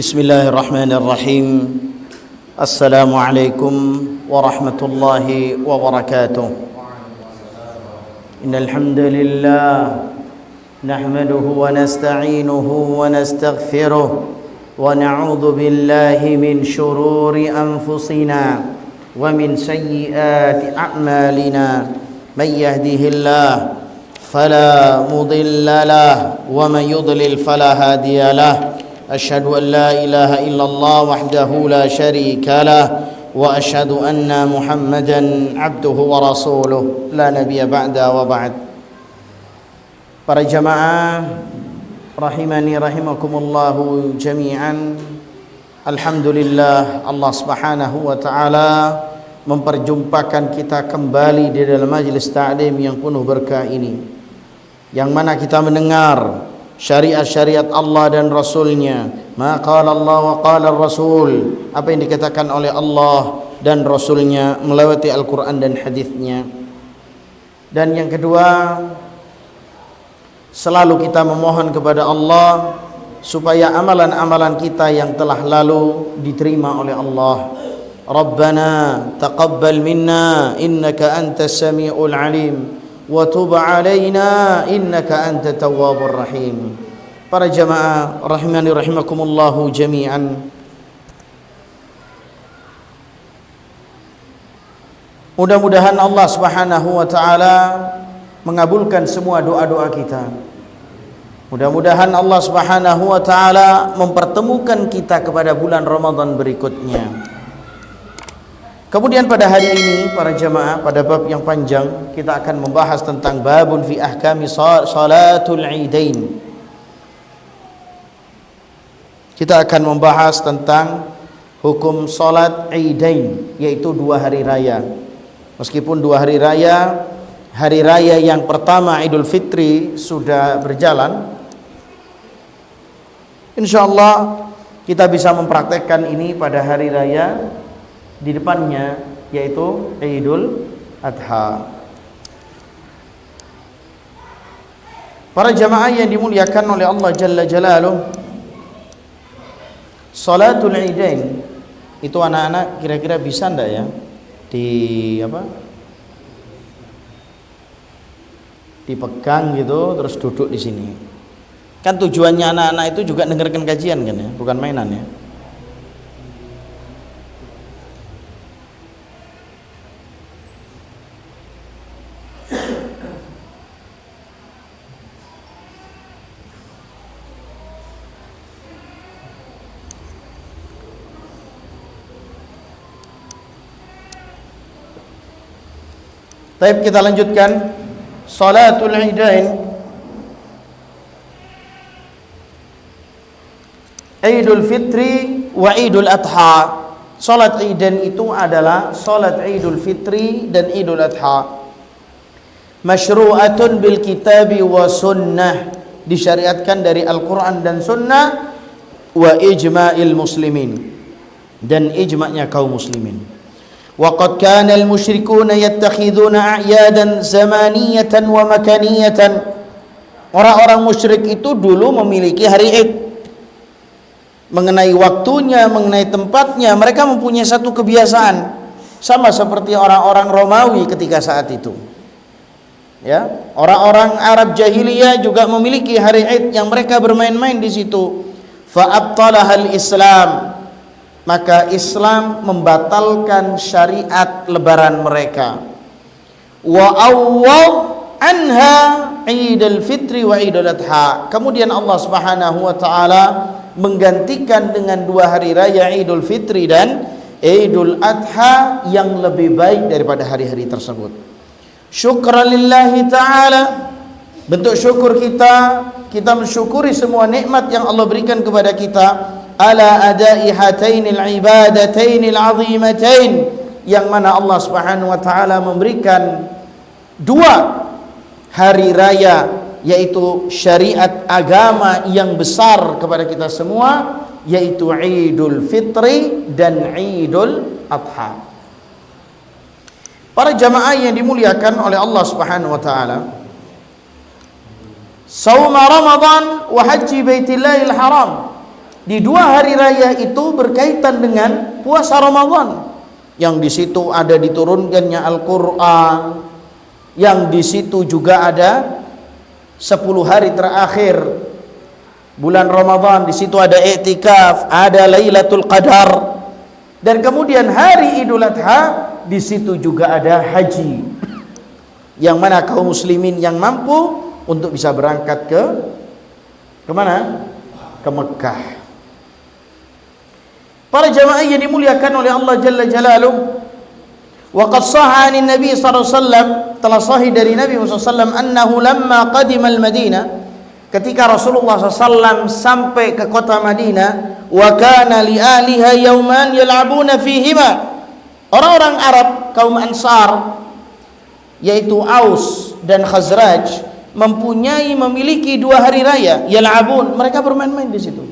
بسم الله الرحمن الرحيم السلام عليكم ورحمة الله وبركاته إن الحمد لله نحمده ونستعينه ونستغفره ونعوذ بالله من شرور أنفسنا ومن سيئات أعمالنا من يهده الله فلا مضل له ومن يضلل فلا هادي له أشهد أن لا إله إلا الله وحده لا شريك له وأشهد أن محمدا عبده ورسوله لا نبي بعد وبعد. Para jamaah rahimani rahimakumullahu jami'an. Alhamdulillah Allah Subhanahu wa taala memperjumpakan kita kembali di dalam majelis ta'lim yang penuh berkah ini, yang mana kita mendengar syariat-syariat Allah dan Rasulnya. Ma qala Allah wa qala Rasul, apa yang dikatakan oleh Allah dan Rasulnya melewati Al-Quran dan hadisnya. Dan yang kedua, selalu kita memohon kepada Allah supaya amalan-amalan kita yang telah lalu diterima oleh Allah. Rabbana taqabbal minna innaka antas sami'ul alim wa tub alaina innaka antat tawwabur rahim. Para jamaah rahimani rahimakumullahu jami'an, mudah-mudahan Allah Subhanahu wa taala mengabulkan semua doa-doa kita. Mudah-mudahan Allah Subhanahu wa taala mempertemukan kita kepada bulan Ramadan berikutnya. Kemudian pada hari ini para jamaah, pada bab yang panjang, kita akan membahas tentang babun fi ahkami salatul idain. Kita akan membahas tentang hukum salat idain, yaitu dua hari raya. Meskipun dua hari raya yang pertama Idul Fitri sudah berjalan, insyaallah kita bisa mempraktekkan ini pada hari raya di depannya, yaitu Idul Adha. Para jamaah yang dimuliakan oleh Allah Jalla Jalaluh, Salatul Idain itu anak-anak kira-kira bisa ndak ya dipegang gitu terus duduk di sini. Kan tujuannya anak-anak itu juga dengarkan kajian kan ya, bukan mainan ya. Baik, kita lanjutkan. Salatul Idain, Idul Fitri wa Idul Adha. Salat Idain itu adalah salat Idul Fitri dan Idul Adha. Masyru'atun bil kitabi wa sunnah, disyariatkan dari Al-Quran dan sunnah, wa ijma'il muslimin, dan ijma'nya kaum muslimin. وقد كان المشركون يتخذون أعيادا زمانية ومكانية. Orang-orang musyrik itu dulu memiliki hari Id. Mengenai waktunya, mengenai tempatnya, mereka mempunyai satu kebiasaan, sama seperti orang-orang Romawi ketika saat itu. Ya, orang-orang Arab jahiliyah juga memiliki hari Id yang mereka bermain-main di situ. Fa'abtalahal Islam, maka Islam membatalkan syariat lebaran mereka. Wa awwad anha Idul Fitri wa Idul Adha. Kemudian Allah Subhanahu wa taala menggantikan dengan dua hari raya Idul Fitri dan Idul Adha yang lebih baik daripada hari-hari tersebut. Syukran lillahi taala, bentuk syukur kita mensyukuri semua nikmat yang Allah berikan kepada kita ala adai hatainil ibadatainil azimatain, yang mana Allah Subhanahu wa taala memberikan dua hari raya, yaitu syariat agama yang besar kepada kita semua, yaitu Idul Fitri dan Idul Adha. Para jamaah yang dimuliakan oleh Allah Subhanahu wa taala, saum Ramadan wa haji Baitillahil Haram, di 2 hari raya itu berkaitan dengan puasa Ramadan, yang di situ ada diturunkannya Al-Qur'an, yang di situ juga ada 10 hari terakhir bulan Ramadan, di situ ada i'tikaf, ada Lailatul Qadar, dan kemudian hari Idul Adha di situ juga ada haji, yang mana kaum muslimin yang mampu untuk bisa berangkat ke mana? Ke Mekah. Para jamaah yang dimuliakan oleh Allah Jalla Jalaluhu, wa qad sahha 'an Nabi sallallahu alaihi wasallam, telah sahih dari Nabi sallallahu alaihi wasallam, annahu lamma qadima al-Madinah, ketika Rasulullah SAW sampai ke kota Madinah, wa kana li ahliha yawman yal'abuna fihima, orang-orang Arab kaum Ansar yaitu Aus dan Khazraj memiliki 2 hari raya, yal'abun, mereka bermain-main di situ.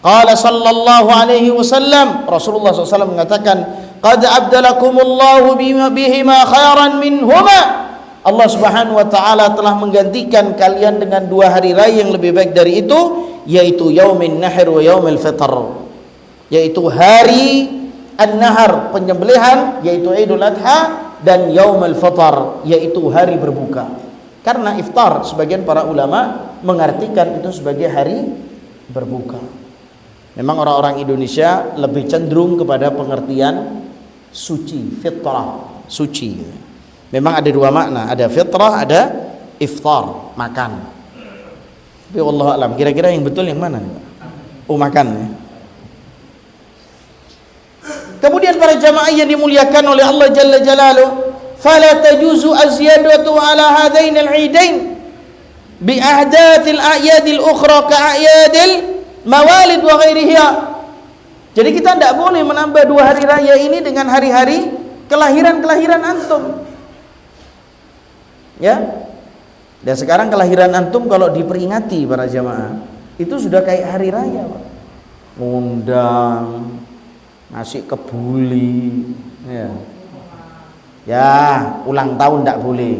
Qala sallallahu alaihi wasallam, Rasulullah SAW mengatakan, qad abdalakumullahu bihima khairan minhuma, Allah Subhanahu wa taala telah menggantikan kalian dengan 2 hari raya yang lebih baik dari itu, yaitu yaumin nahr wa yaumil fitr, yaitu hari an-nahar, penyembelihan, yaitu Idul Adha, dan yaumul fitr, yaitu hari berbuka. Karena iftar sebagian para ulama mengartikan itu sebagai hari berbuka. Memang orang-orang Indonesia lebih cenderung kepada pengertian suci, fitrah, suci. Memang ada 2 makna, ada fitrah, ada iftar, makan. Tapi wallahu alam, kira-kira yang betul yang mana nih, Pak? Oh, makan ya. Kemudian para jamaah yang dimuliakan oleh Allah Jalla Jalaluhu, fala tajuzu azyadatu ala hadain al-eidain bi ahdathil a'yadil ukhra ka a'yadil mawalid wa ghairiha. Jadi kita tidak boleh menambah 2 hari raya ini dengan hari-hari kelahiran antum. Ya. Dan sekarang kelahiran antum kalau diperingati para jamaah, itu sudah kayak hari raya, Pak. Ngundang, ngasih kebuli, ya. Ya, ulang tahun tidak boleh.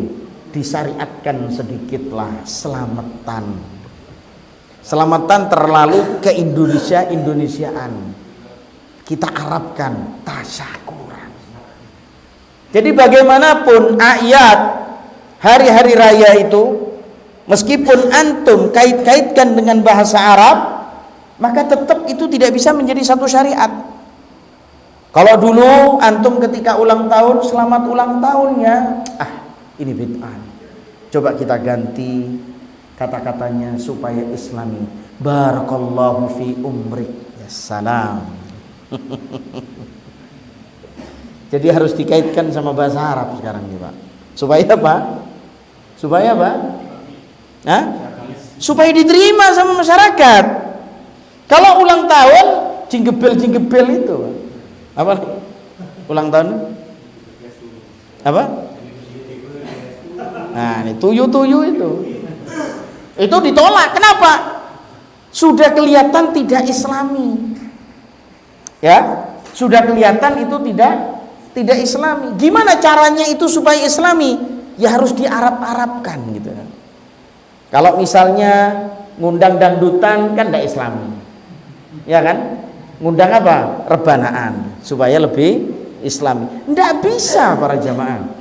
Disyariatkan sedikitlah selamatan. Selamatan terlalu ke Indonesiaan. Kita Arabkan, tasyakuran. Jadi bagaimanapun ayat hari-hari raya itu, meskipun antum kait-kaitkan dengan bahasa Arab, maka tetap itu tidak bisa menjadi satu syariat. Kalau dulu antum ketika ulang tahun, selamat ulang tahunnya, ini bid'ah. Coba kita ganti kata-katanya supaya islami. Barakallahu fi umrik. Ya salam. Jadi harus dikaitkan sama bahasa Arab sekarang nih, Pak. Supaya apa? Supaya apa? Hah? Supaya diterima sama masyarakat. Kalau ulang tahun jinggebel itu, apa? Ulang tahun? Apa? Nah, ini tuyu-tuyu itu ditolak. Kenapa? Sudah kelihatan tidak islami. Ya, sudah kelihatan itu tidak islami. Gimana caranya itu supaya islami? Ya harus diarab-arabkan gitu. Kalau misalnya ngundang dangdutan kan tidak islami. Ya kan? Ngundang apa? Rebanaan supaya lebih islami. Tidak bisa para jamaah.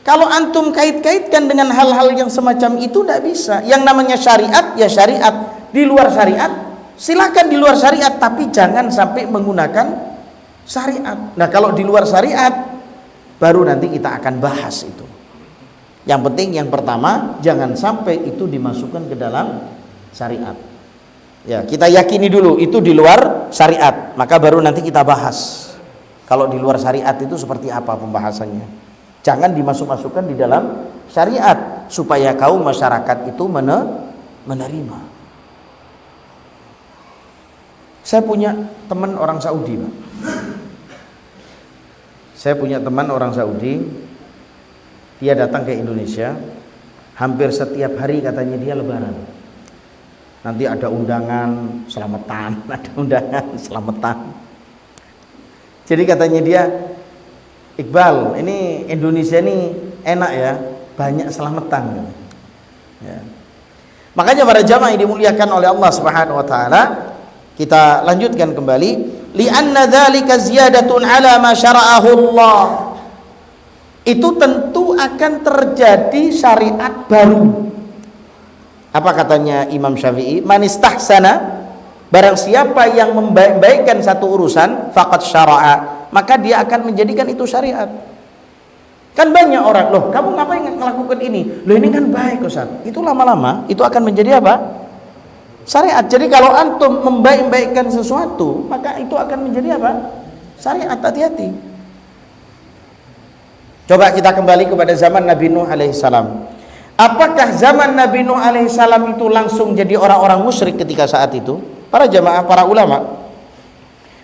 Kalau antum kait-kaitkan dengan hal-hal yang semacam itu tidak bisa. Yang namanya syariat ya syariat. Di luar syariat silakan di luar syariat, tapi jangan sampai menggunakan syariat. Nah, kalau di luar syariat baru nanti kita akan bahas itu. Yang penting yang pertama jangan sampai itu dimasukkan ke dalam syariat. Ya, kita yakini dulu itu di luar syariat, maka baru nanti kita bahas. Kalau di luar syariat itu seperti apa pembahasannya. Jangan dimasuk-masukkan di dalam syariat supaya kaum masyarakat itu menerima. Saya punya teman orang Saudi, Pak. Saya punya teman orang Saudi. Dia datang ke Indonesia. Hampir setiap hari katanya dia lebaran. Nanti ada undangan selamatan, ada undangan selamatan. Jadi katanya dia, Iqbal, ini Indonesia ini enak ya, banyak selamatan. Ya. Makanya para jamaah yang dimuliakan oleh Allah Subhanahu wa taala, kita lanjutkan kembali, li'anna dzalika ziyadatun 'ala ma syara'ahu Allah. Itu tentu akan terjadi syariat baru. Apa katanya Imam Syafi'i? Man istahsana, barang siapa yang membaikkan satu urusan, faqad syara'a, maka dia akan menjadikan itu syariat. Kan banyak orang, loh kamu ngapain ngelakukan ini? Loh ini kan baik Ustaz. Itu lama-lama itu akan menjadi apa? Syariat. Jadi kalau antum membaik-baikkan sesuatu, maka itu akan menjadi apa? Syariat. Hati-hati. Coba kita kembali kepada zaman Nabi Nuh alaihissalam. Apakah zaman Nabi Nuh alaihissalam itu langsung jadi orang-orang musyrik ketika saat itu? Para jamaah, para ulama,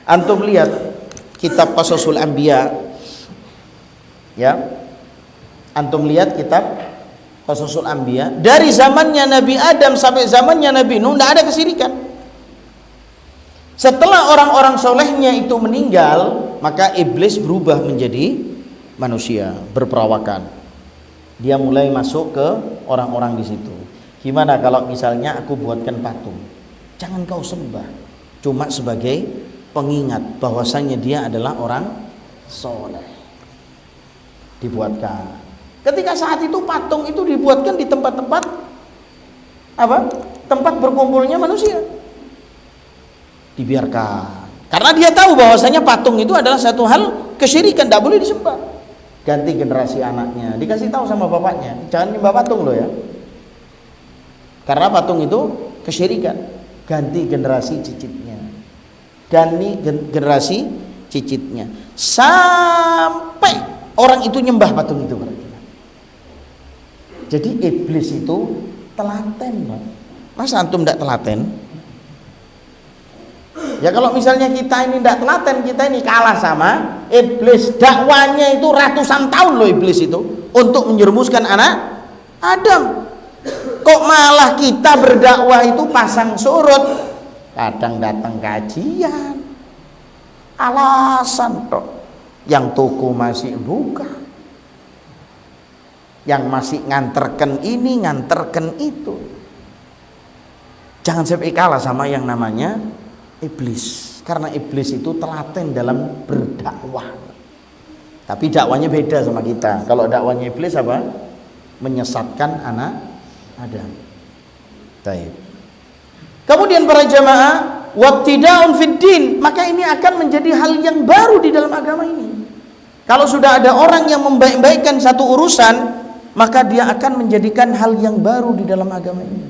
antum lihat kitab Qasasul Anbiya, ya, antum lihat kitab Qasasul Anbiya. Dari zamannya Nabi Adam sampai zamannya Nabi Nuh tidak ada kesyirikan. Setelah orang-orang solehnya itu meninggal, maka iblis berubah menjadi manusia, berperawakan. Dia mulai masuk ke orang-orang di situ. Gimana kalau misalnya aku buatkan patung? Jangan kau sembah, cuma sebagai pengingat bahwasanya dia adalah orang soleh. Dibuatkan. Ketika saat itu patung itu dibuatkan di tempat-tempat apa? Tempat berkumpulnya manusia. Dibiarkan. Karena dia tahu bahwasanya patung itu adalah satu hal kesyirikan, tidak boleh disembah. Ganti generasi anaknya, dikasih tahu sama bapaknya, jangan nyembah patung loh ya, karena patung itu kesyirikan. Ganti generasi cicitnya, ganti generasi cicitnya, sampai orang itu nyembah patung itu. Jadi iblis itu telaten, masa antum tidak telaten? Ya kalau misalnya kita ini tidak telaten, kita ini kalah sama iblis. Dakwanya itu ratusan tahun loh iblis itu untuk menjerumuskan anak Adam. Kok malah kita berdakwah itu pasang surut, kadang datang kajian, alasan toh, yang toko masih buka, yang masih nganterkan ini, nganterkan itu. Jangan sampai kalah sama yang namanya iblis, karena iblis itu telaten dalam berdakwah. Tapi dakwanya beda sama kita. Kalau dakwanya iblis apa? Menyesatkan anak Adam. Baik. Kemudian para jamaah, wabtidaun fid din, maka ini akan menjadi hal yang baru di dalam agama ini. Kalau sudah ada orang yang membaik-baikkan satu urusan, maka dia akan menjadikan hal yang baru di dalam agama ini.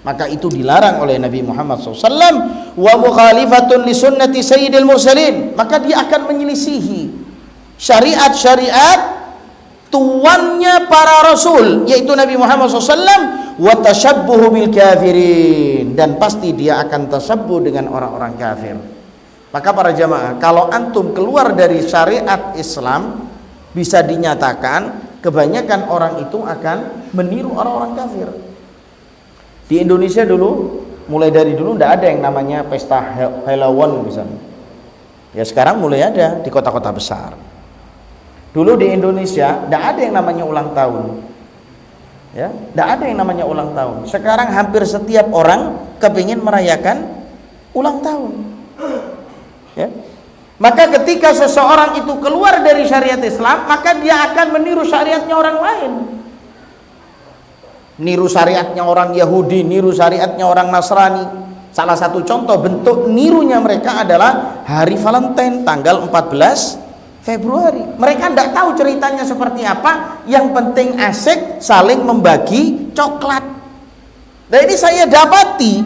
Maka itu dilarang oleh Nabi Muhammad SAW. Wa mukhalifatun li sunnati sayyidil mursalin, maka dia akan menyelisihi syariat-syariat tuannya para rasul, yaitu Nabi Muhammad SAW. Wa tashabbuhu bil kafirin, dan pasti dia akan tasabbuh dengan orang-orang kafir. Maka para jamaah, kalau antum keluar dari syariat Islam, bisa dinyatakan kebanyakan orang itu akan meniru orang-orang kafir. Di Indonesia dulu, mulai dari dulu tidak ada yang namanya pesta Halloween misalnya. Ya sekarang mulai ada di kota-kota besar. Dulu di Indonesia tidak ada yang namanya ulang tahun. Ya, tidak ada yang namanya ulang tahun. Sekarang hampir setiap orang kepingin merayakan ulang tahun. Ya. Maka ketika seseorang itu keluar dari syariat Islam, maka dia akan meniru syariatnya orang lain. Niru syariatnya orang Yahudi, niru syariatnya orang Nasrani. Salah satu contoh bentuk nirunya mereka adalah hari Valentine tanggal 14 Februari. Mereka tidak tahu ceritanya seperti apa, yang penting asik saling membagi coklat. Nah ini saya dapati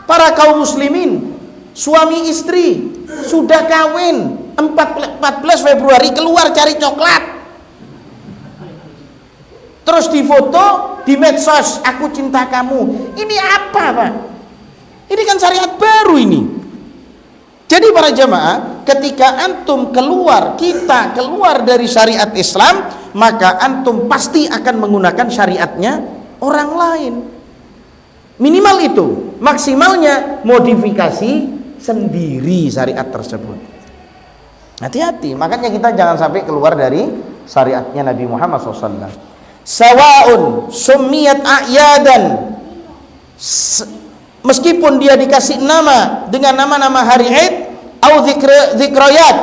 para kaum muslimin, suami istri sudah kawin 14 Februari keluar cari coklat, terus difoto di medsos, aku cinta kamu. Ini apa Pak? Ini kan syariat baru ini. Jadi para jamaah, ketika antum keluar, kita keluar dari syariat Islam, maka antum pasti akan menggunakan syariatnya orang lain. Minimal itu, maksimalnya modifikasi sendiri syariat tersebut. Hati-hati, makanya kita jangan sampai keluar dari syariatnya Nabi Muhammad SAW. Sawa'un summiyat a'yadan Meskipun dia dikasih nama dengan nama-nama hari Id, au dzikrayat,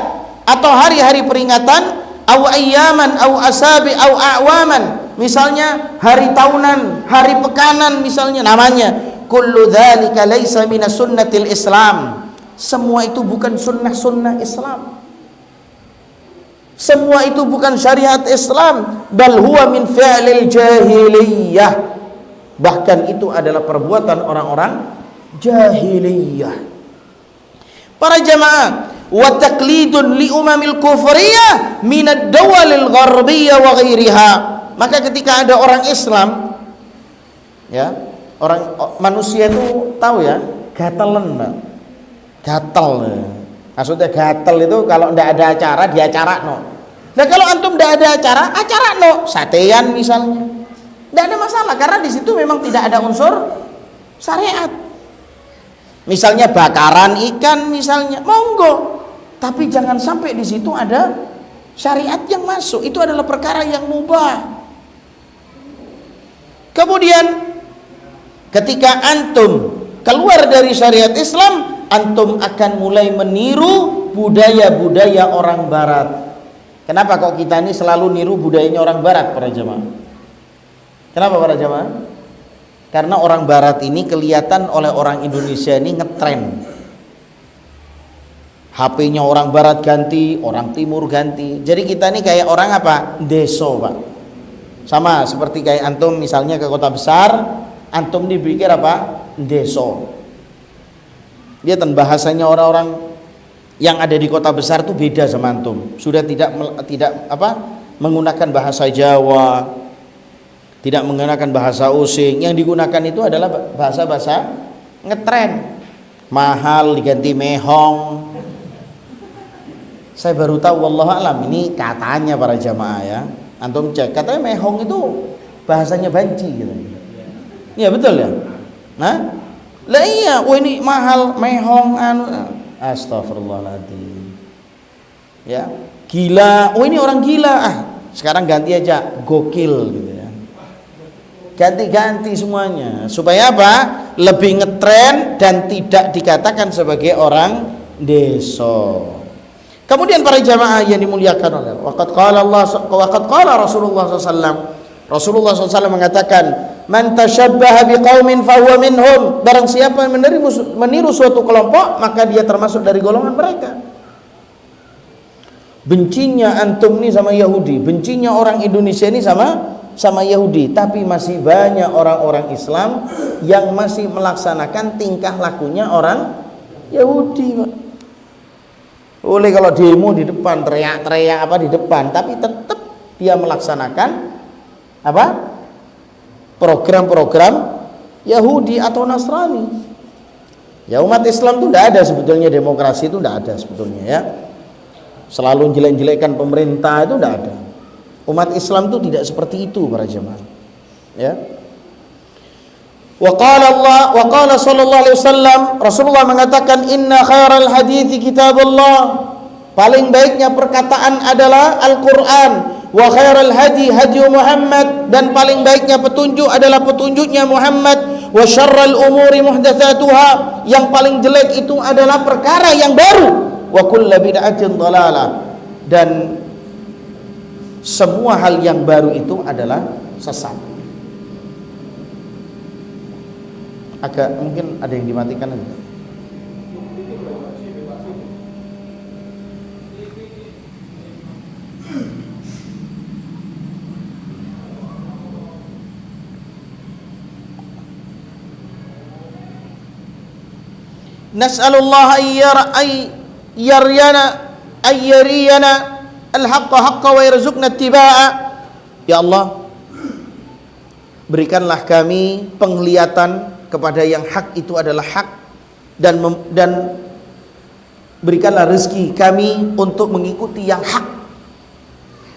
atau hari-hari peringatan, au ayyaman, au asabi, au a'waman, misalnya hari tahunan, hari pekanan misalnya namanya, kullu dzalika laisa minas sunnatil Islam. Semua itu bukan sunnah-sunnah Islam. Semua itu bukan syariat Islam, bal huwa min fi'lil jahiliyah. Bahkan itu adalah perbuatan orang-orang jahiliyah. Para jamaah, wa taqlidun li umamil kufriyah min ad-dawalil gharbiyah wa ghairiha. Maka ketika ada orang Islam, ya, orang manusia itu tahu ya, gatelan, Pak. Gatel. Maksudnya gatel itu kalau ndak ada acara dia acara no. Nah kalau antum ndak ada acara no, satean misalnya. Tidak ada masalah karena di situ memang tidak ada unsur syariat. Misalnya bakaran ikan misalnya, monggo. Tapi jangan sampai di situ ada syariat yang masuk. Itu adalah perkara yang mubah. Kemudian ketika antum keluar dari syariat Islam, antum akan mulai meniru budaya-budaya orang barat. Kenapa kok kita ini selalu niru budayanya orang barat, para jemaah? Kenapa para jamaah? Karena orang barat ini kelihatan oleh orang Indonesia ini ngetren. HP-nya orang barat ganti, orang timur ganti. Jadi kita ini kayak orang apa? Deso, Pak. Sama seperti kayak antum misalnya ke kota besar, antum dipikir apa? Deso. Dia dan bahasanya orang-orang yang ada di kota besar itu beda sama antum. Sudah tidak menggunakan bahasa Jawa, tidak menggunakan bahasa osing. Yang digunakan itu adalah bahasa-bahasa ngetren. Mahal diganti mehong. Saya baru tahu, wallahu alam, ini katanya para jamaah ya. Antum cek, katanya mehong itu bahasanya banci gitu. Iya betul ya? Nah, lah iya, oh ini mahal mehong anu. Astagfirullahaladzim. Ya, gila. Oh ini orang gila. Sekarang ganti aja gokil gitu. Ganti-ganti semuanya supaya apa? Lebih ngetren dan tidak dikatakan sebagai orang deso. Kemudian para jamaah yang dimuliakan oleh waqad qala Rasulullah SAW. Rasulullah SAW mengatakan, man tashabbaha biqaumin fahuwa minhum. Barang siapa yang meniru suatu kelompok, maka dia termasuk dari golongan mereka. Bencinya antum nih sama Yahudi, bencinya orang Indonesia ini sama Yahudi, tapi masih banyak orang-orang Islam yang masih melaksanakan tingkah lakunya orang Yahudi, Pak. Boleh kalau demo di depan, teriak-teriak apa di depan, tapi tetap dia melaksanakan apa? Program-program Yahudi atau Nasrani. Ya, umat Islam itu tidak ada sebetulnya, demokrasi itu tidak ada sebetulnya ya. Selalu jelek-jelekkan pemerintah itu tidak ada. Umat Islam itu tidak seperti itu para jemaah. Ya. Wa qala sallallahu alaihi wasallam, Rasulullah mengatakan, inna khairal hadithi kitabullah. Paling baiknya perkataan adalah Al-Qur'an. Wa khairal hadi Muhammad, dan paling baiknya petunjuk adalah petunjuknya Muhammad. Wa syarral umuri muhdatsatuha, yang paling jelek itu adalah perkara yang baru. Wa kullu bid'atin dhalalah, dan semua hal yang baru itu adalah sesat. Agak mungkin ada yang dimatikan aja. Nas'alullah ayyariyana al-haqqa haqqa wa yarzuqna ittiba'a. Ya Allah, berikanlah kami penglihatan kepada yang hak itu adalah hak, dan berikanlah rezeki kami untuk mengikuti yang hak.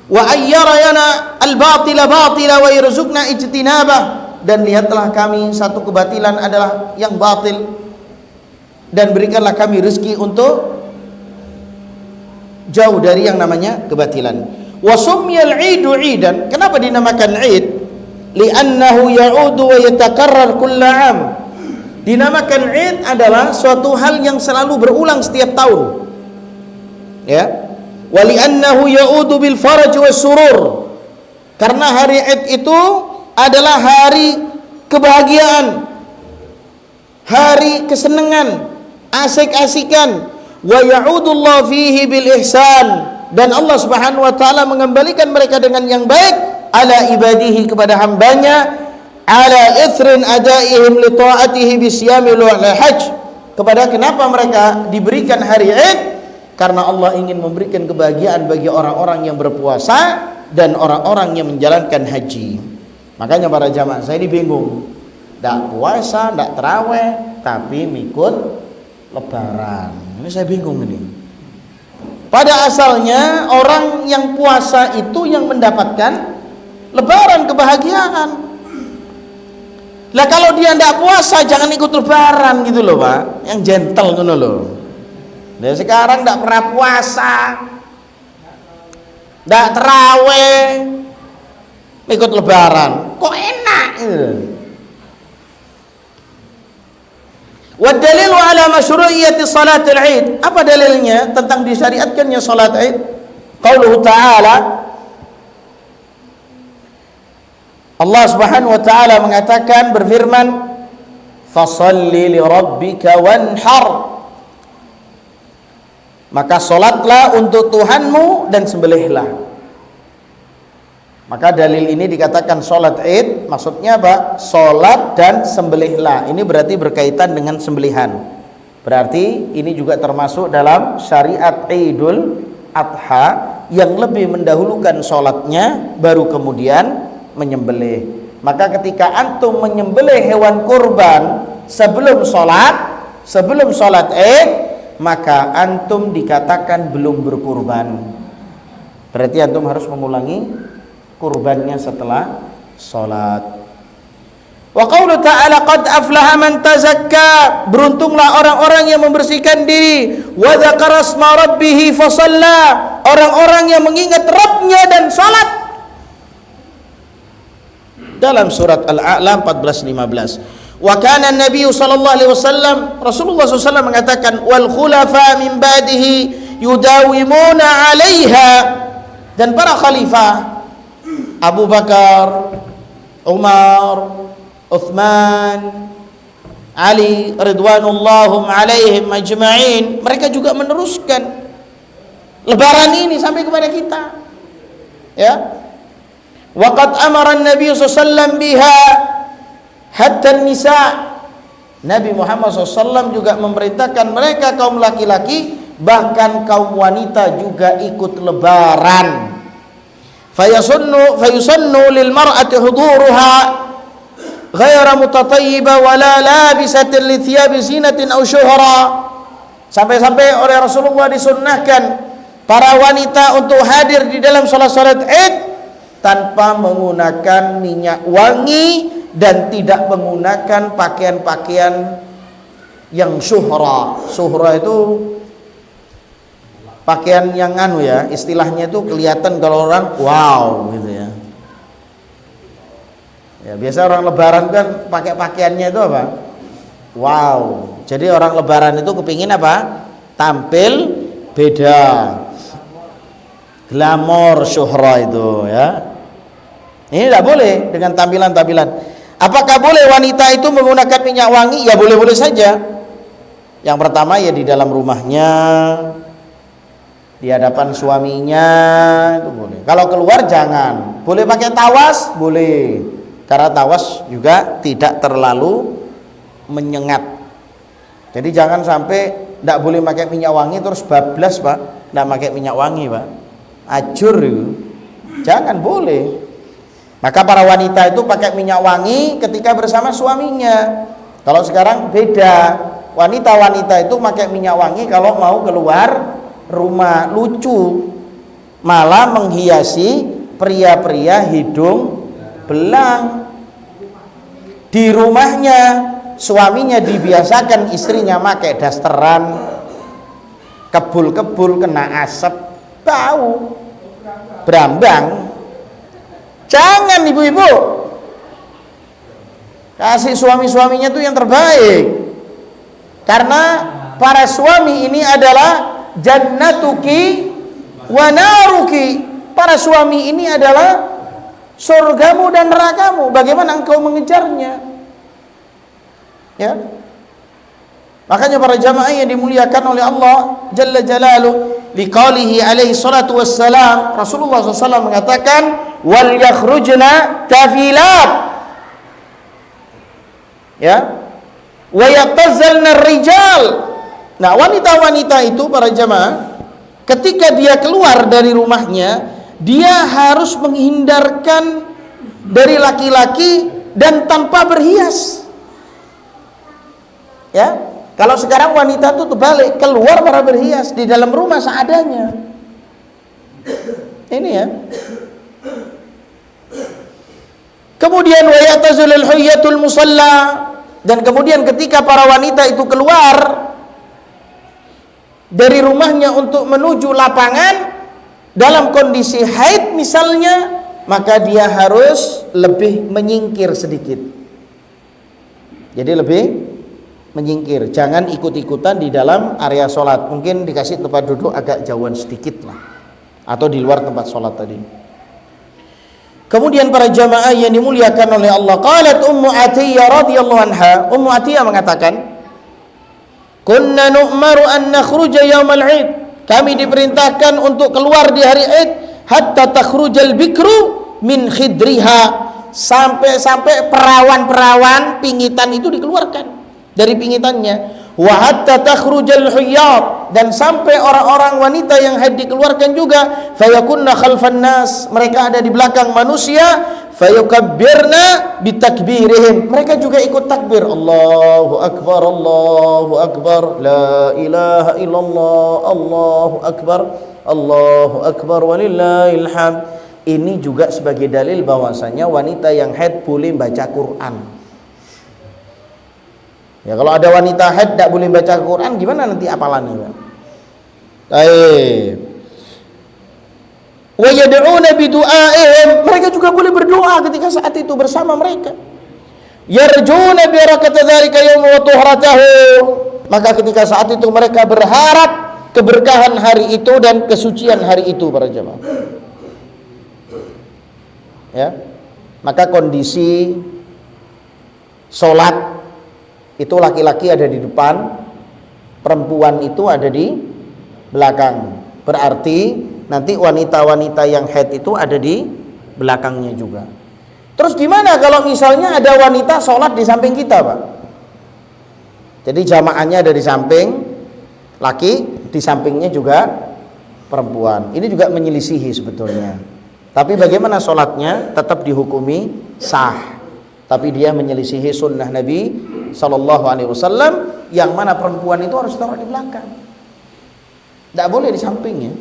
Wa ayyarayana al-batila batila wa yarzuqna ijtinabah, dan lihatlah kami satu kebatilan adalah yang batil, dan berikanlah kami rezeki untuk jauh dari yang namanya kebatilan. Wa summiyal 'idu 'idan, kenapa dinamakan 'id? Li'annahu ya'udu wa yatakarrar kulla 'am, Dinamakan Id adalah suatu hal yang selalu berulang setiap tahun. Ya. Wali'annahu ya'udu bil faraj was surur. Karena hari Id itu adalah hari kebahagiaan, hari kesenangan, asik-asikan. Wa ya'udullahu fihi bil ihsan, dan Allah Subhanahu wa taala mengembalikan mereka dengan yang baik ala ibadihi, kepada hambanya, ala ithrin adaihim li ta'atihi bi siyami wal hajj. Kepada kenapa mereka diberikan hari Id? Karena Allah ingin memberikan kebahagiaan bagi orang-orang yang berpuasa dan orang-orang yang menjalankan haji. Makanya para jamaah, saya bingung, ndak puasa, ndak terawih, tapi mengikut lebaran. Ini saya bingung ini. Pada asalnya orang yang puasa itu yang mendapatkan lebaran, kebahagiaan. Lah kalau dia ndak puasa jangan ikut lebaran gitu loh, Pak. Yang gentle ngono loh. Nah, sekarang ndak pernah puasa, ndak terawih, ikut lebaran. Kok enak gitu. Wa dalilu ala masyru'iyyati salatil Id. Apa dalilnya tentang disyariatkannya salat Id? Qauluhu ta'ala, Allah Subhanahu wa taala mengatakan, berfirman, "Fashalli li rabbika wanhar." Maka salatlah untuk Tuhanmu dan sembelihlah. Maka dalil ini dikatakan salat Id, maksudnya apa? Salat dan sembelihlah. Ini berarti berkaitan dengan sembelihan. Berarti ini juga termasuk dalam syariat Idul Adha yang lebih mendahulukan salatnya baru kemudian menyembelih. Maka ketika antum menyembelih hewan kurban sebelum salat Id, maka antum dikatakan belum berkurban. Berarti antum harus mengulangi kurbannya setelah salat. Wa qaulu ta'ala, qad aflaha man tazakka, beruntunglah orang-orang yang membersihkan diri, wa dzakara asma rabbih fa shalla, orang-orang yang mengingat Rabbnya dan salat. Dalam surat Al-A'la 14-15. Wa kana an-nabiy sallallahu alaihi wasallam, Rasulullah SAW mengatakan, wal khulafa min ba'dihi yudawimuna 'alaiha, dan para khalifah Abu Bakar, Umar, Uthman, Ali ridwanullahum alaihim ajma'in, mereka juga meneruskan lebaran ini sampai kepada kita. Ya. Waqad amara an-nabiy sallallahu alaihi wasallam biha hatta nisa. Nabi Muhammad SAW juga memerintahkan mereka kaum laki-laki, bahkan kaum wanita juga ikut lebaran. Fayusannu lil mar'ati huduruha ghaira mutatayyiba wala labisatin li thiyabi zinatin aw syuhra. Sampai-sampai oleh Rasulullah disunnahkan para wanita untuk hadir di dalam salat Id tanpa menggunakan minyak wangi dan tidak menggunakan pakaian-pakaian yang syuhra. Syuhra itu pakaian yang ya, istilahnya itu kelihatan kalau orang wow gitu ya. Ya, biasa orang lebaran kan pakai pakaiannya itu apa? Wow. Jadi orang lebaran itu kepingin apa? Tampil beda. Glamor syuhra itu ya. Ini tidak boleh dengan tampilan-tampilan. Apakah boleh wanita itu menggunakan minyak wangi? Ya boleh-boleh saja. Yang pertama ya di dalam rumahnya, di hadapan suaminya itu boleh. Kalau keluar jangan. Boleh pakai tawas? Boleh. Karena tawas juga tidak terlalu menyengat. Jadi jangan sampai tidak boleh pakai minyak wangi terus bablas, Pak. Tidak pakai minyak wangi, Pak. Ajur itu. Jangan, boleh. Maka para wanita itu pakai minyak wangi ketika bersama suaminya. Kalau sekarang beda. Wanita-wanita itu pakai minyak wangi kalau mau keluar rumah. Lucu. Malah menghiasi pria-pria hidung belang. Di rumahnya suaminya dibiasakan istrinya pakai dasteran, kebul-kebul kena asap, bau, berambang. Jangan ibu-ibu. Kasih suami-suaminya tuh yang terbaik. Karena para suami ini adalah jannatuki wa naruki. Para suami ini adalah surgamu dan nerakamu. Bagaimana engkau mengejarnya? Ya. Makanya para jamaah yang dimuliakan oleh Allah Jalla Jalaluhu, liqaulihi alaihi salatu wassalam, Rasulullah SAW mengatakan, wal yakhrujna tafilat, ya, wa yaqtazalna rijal. Nah, wanita-wanita itu para jamaah, ketika dia keluar dari rumahnya, dia harus menghindarkan dari laki-laki dan tanpa berhias. Ya. Kalau sekarang wanita itu terbalik, keluar para berhias, di dalam rumah seadanya. Ini ya. Kemudian wa ya'tazilul huyyatul musalla, dan kemudian ketika para wanita itu keluar dari rumahnya untuk menuju lapangan dalam kondisi haid misalnya, maka dia harus lebih menyingkir sedikit. Jadi lebih menyingkir, jangan ikut-ikutan di dalam area sholat. Mungkin dikasih tempat duduk agak jauhan sedikit lah, atau di luar tempat sholat tadi. Kemudian para jamaah yang dimuliakan oleh Allah, qalat Ummu Atiyah radhiyallahu anha, Ummu Atiyah mengatakan, kunna nu'maru an nakhruja yaumal 'id, kami diperintahkan untuk keluar di hari Id, hatta takhrujal bikru min khidriha, sampai perawan-perawan pingitan itu dikeluarkan dari pingitannya, wa hatta takhrujal huyyad, dan sampai orang-orang wanita yang haid dikeluarkan juga, fayakunna khalfan nas, mereka ada di belakang manusia, fayukabbirna bitakbirihim, mereka juga ikut takbir, Allahu akbar, la ilaha illallah, Allahu akbar walillahil hamd. Ini juga sebagai dalil bahwasanya wanita yang haid boleh baca Quran. Ya, kalau ada wanita haid tidak boleh baca Quran, gimana nanti apalannya? Baik. Wa yad'una bidu'aihim, mereka juga boleh berdoa ketika saat itu bersama mereka. Yarjuna bi barakati dzalika yaum wa tuhratahu, maka ketika saat itu mereka berharap keberkahan hari itu dan kesucian hari itu para jemaah. Ya. Maka kondisi salat itu laki-laki ada di depan, perempuan itu ada di belakang. Berarti nanti wanita-wanita yang haid itu ada di belakangnya juga. Terus gimana kalau misalnya ada wanita sholat di samping kita, Pak? Jadi jamaahnya ada di samping laki, di sampingnya juga perempuan. Ini juga menyelisihi sebetulnya. Tapi bagaimana sholatnya? Tetap dihukumi sah. Tapi dia menyelisihi sunnah Nabi Sallallahu Alaihi Wasallam, yang mana perempuan itu harus taruh di belakang, tidak boleh di sampingnya.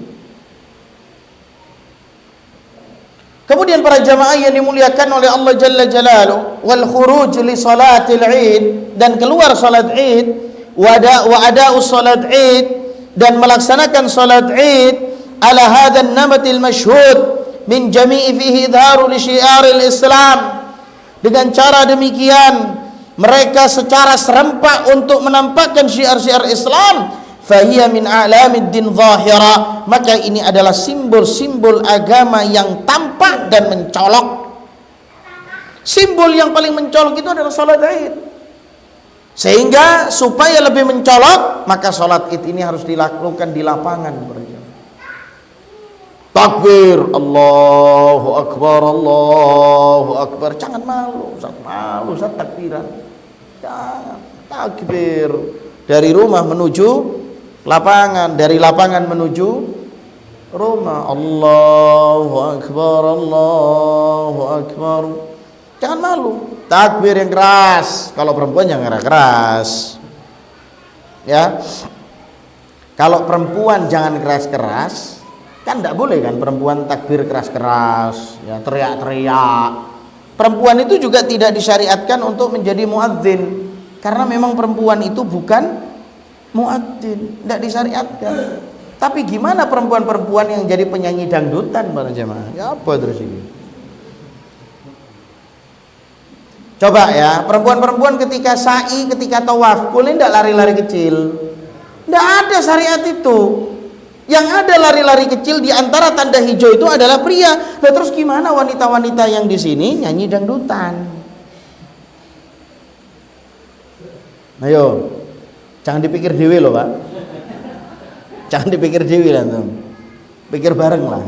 Kemudian para jamaah yang dimuliakan oleh Allah Jalla Jalaluhu, wal khuruj li salatil Id, dan keluar salat Id, wa ada'u salat Id, dan melaksanakan salat Id ala hadzal namatil masyhud min jami'i fihi idharu li syiaril Islam. Dengan cara demikian mereka secara serempak untuk menampakkan syiar-syiar Islam, fahiya min a'lamid din zahira, maka ini adalah simbol-simbol agama yang tampak dan mencolok. Simbol yang paling mencolok itu adalah salat Id. Sehingga supaya lebih mencolok, maka salat Id ini harus dilakukan di lapangan. Takbir, Allahu akbar. Jangan malu, Ustaz takbiran. Jangan takbir. Dari rumah menuju lapangan, dari lapangan menuju rumah. Allahu akbar. Jangan malu. Takbir yang keras. Kalau perempuan jangan keras. Ya. Kalau perempuan jangan keras-keras. Kan tidak boleh kan perempuan takbir keras-keras, ya, teriak-teriak. Perempuan itu juga tidak disyariatkan untuk menjadi muadzin, karena memang perempuan itu bukan muadzin, tidak disyariatkan. Tapi gimana perempuan-perempuan yang jadi penyanyi dangdutan para jemaah? Ya apa terus ini? Coba ya, perempuan-perempuan ketika sa'i, ketika tawaf, boleh enggak lari-lari kecil? Enggak ada syariat itu. Yang ada lari-lari kecil di antara tanda hijau itu adalah pria. Nah, terus gimana wanita-wanita yang di sini nyanyi dangdutan? Ayo, jangan dipikir dewi loh Pak. Jangan dipikir dewi lah tuh. Pikir bareng lah.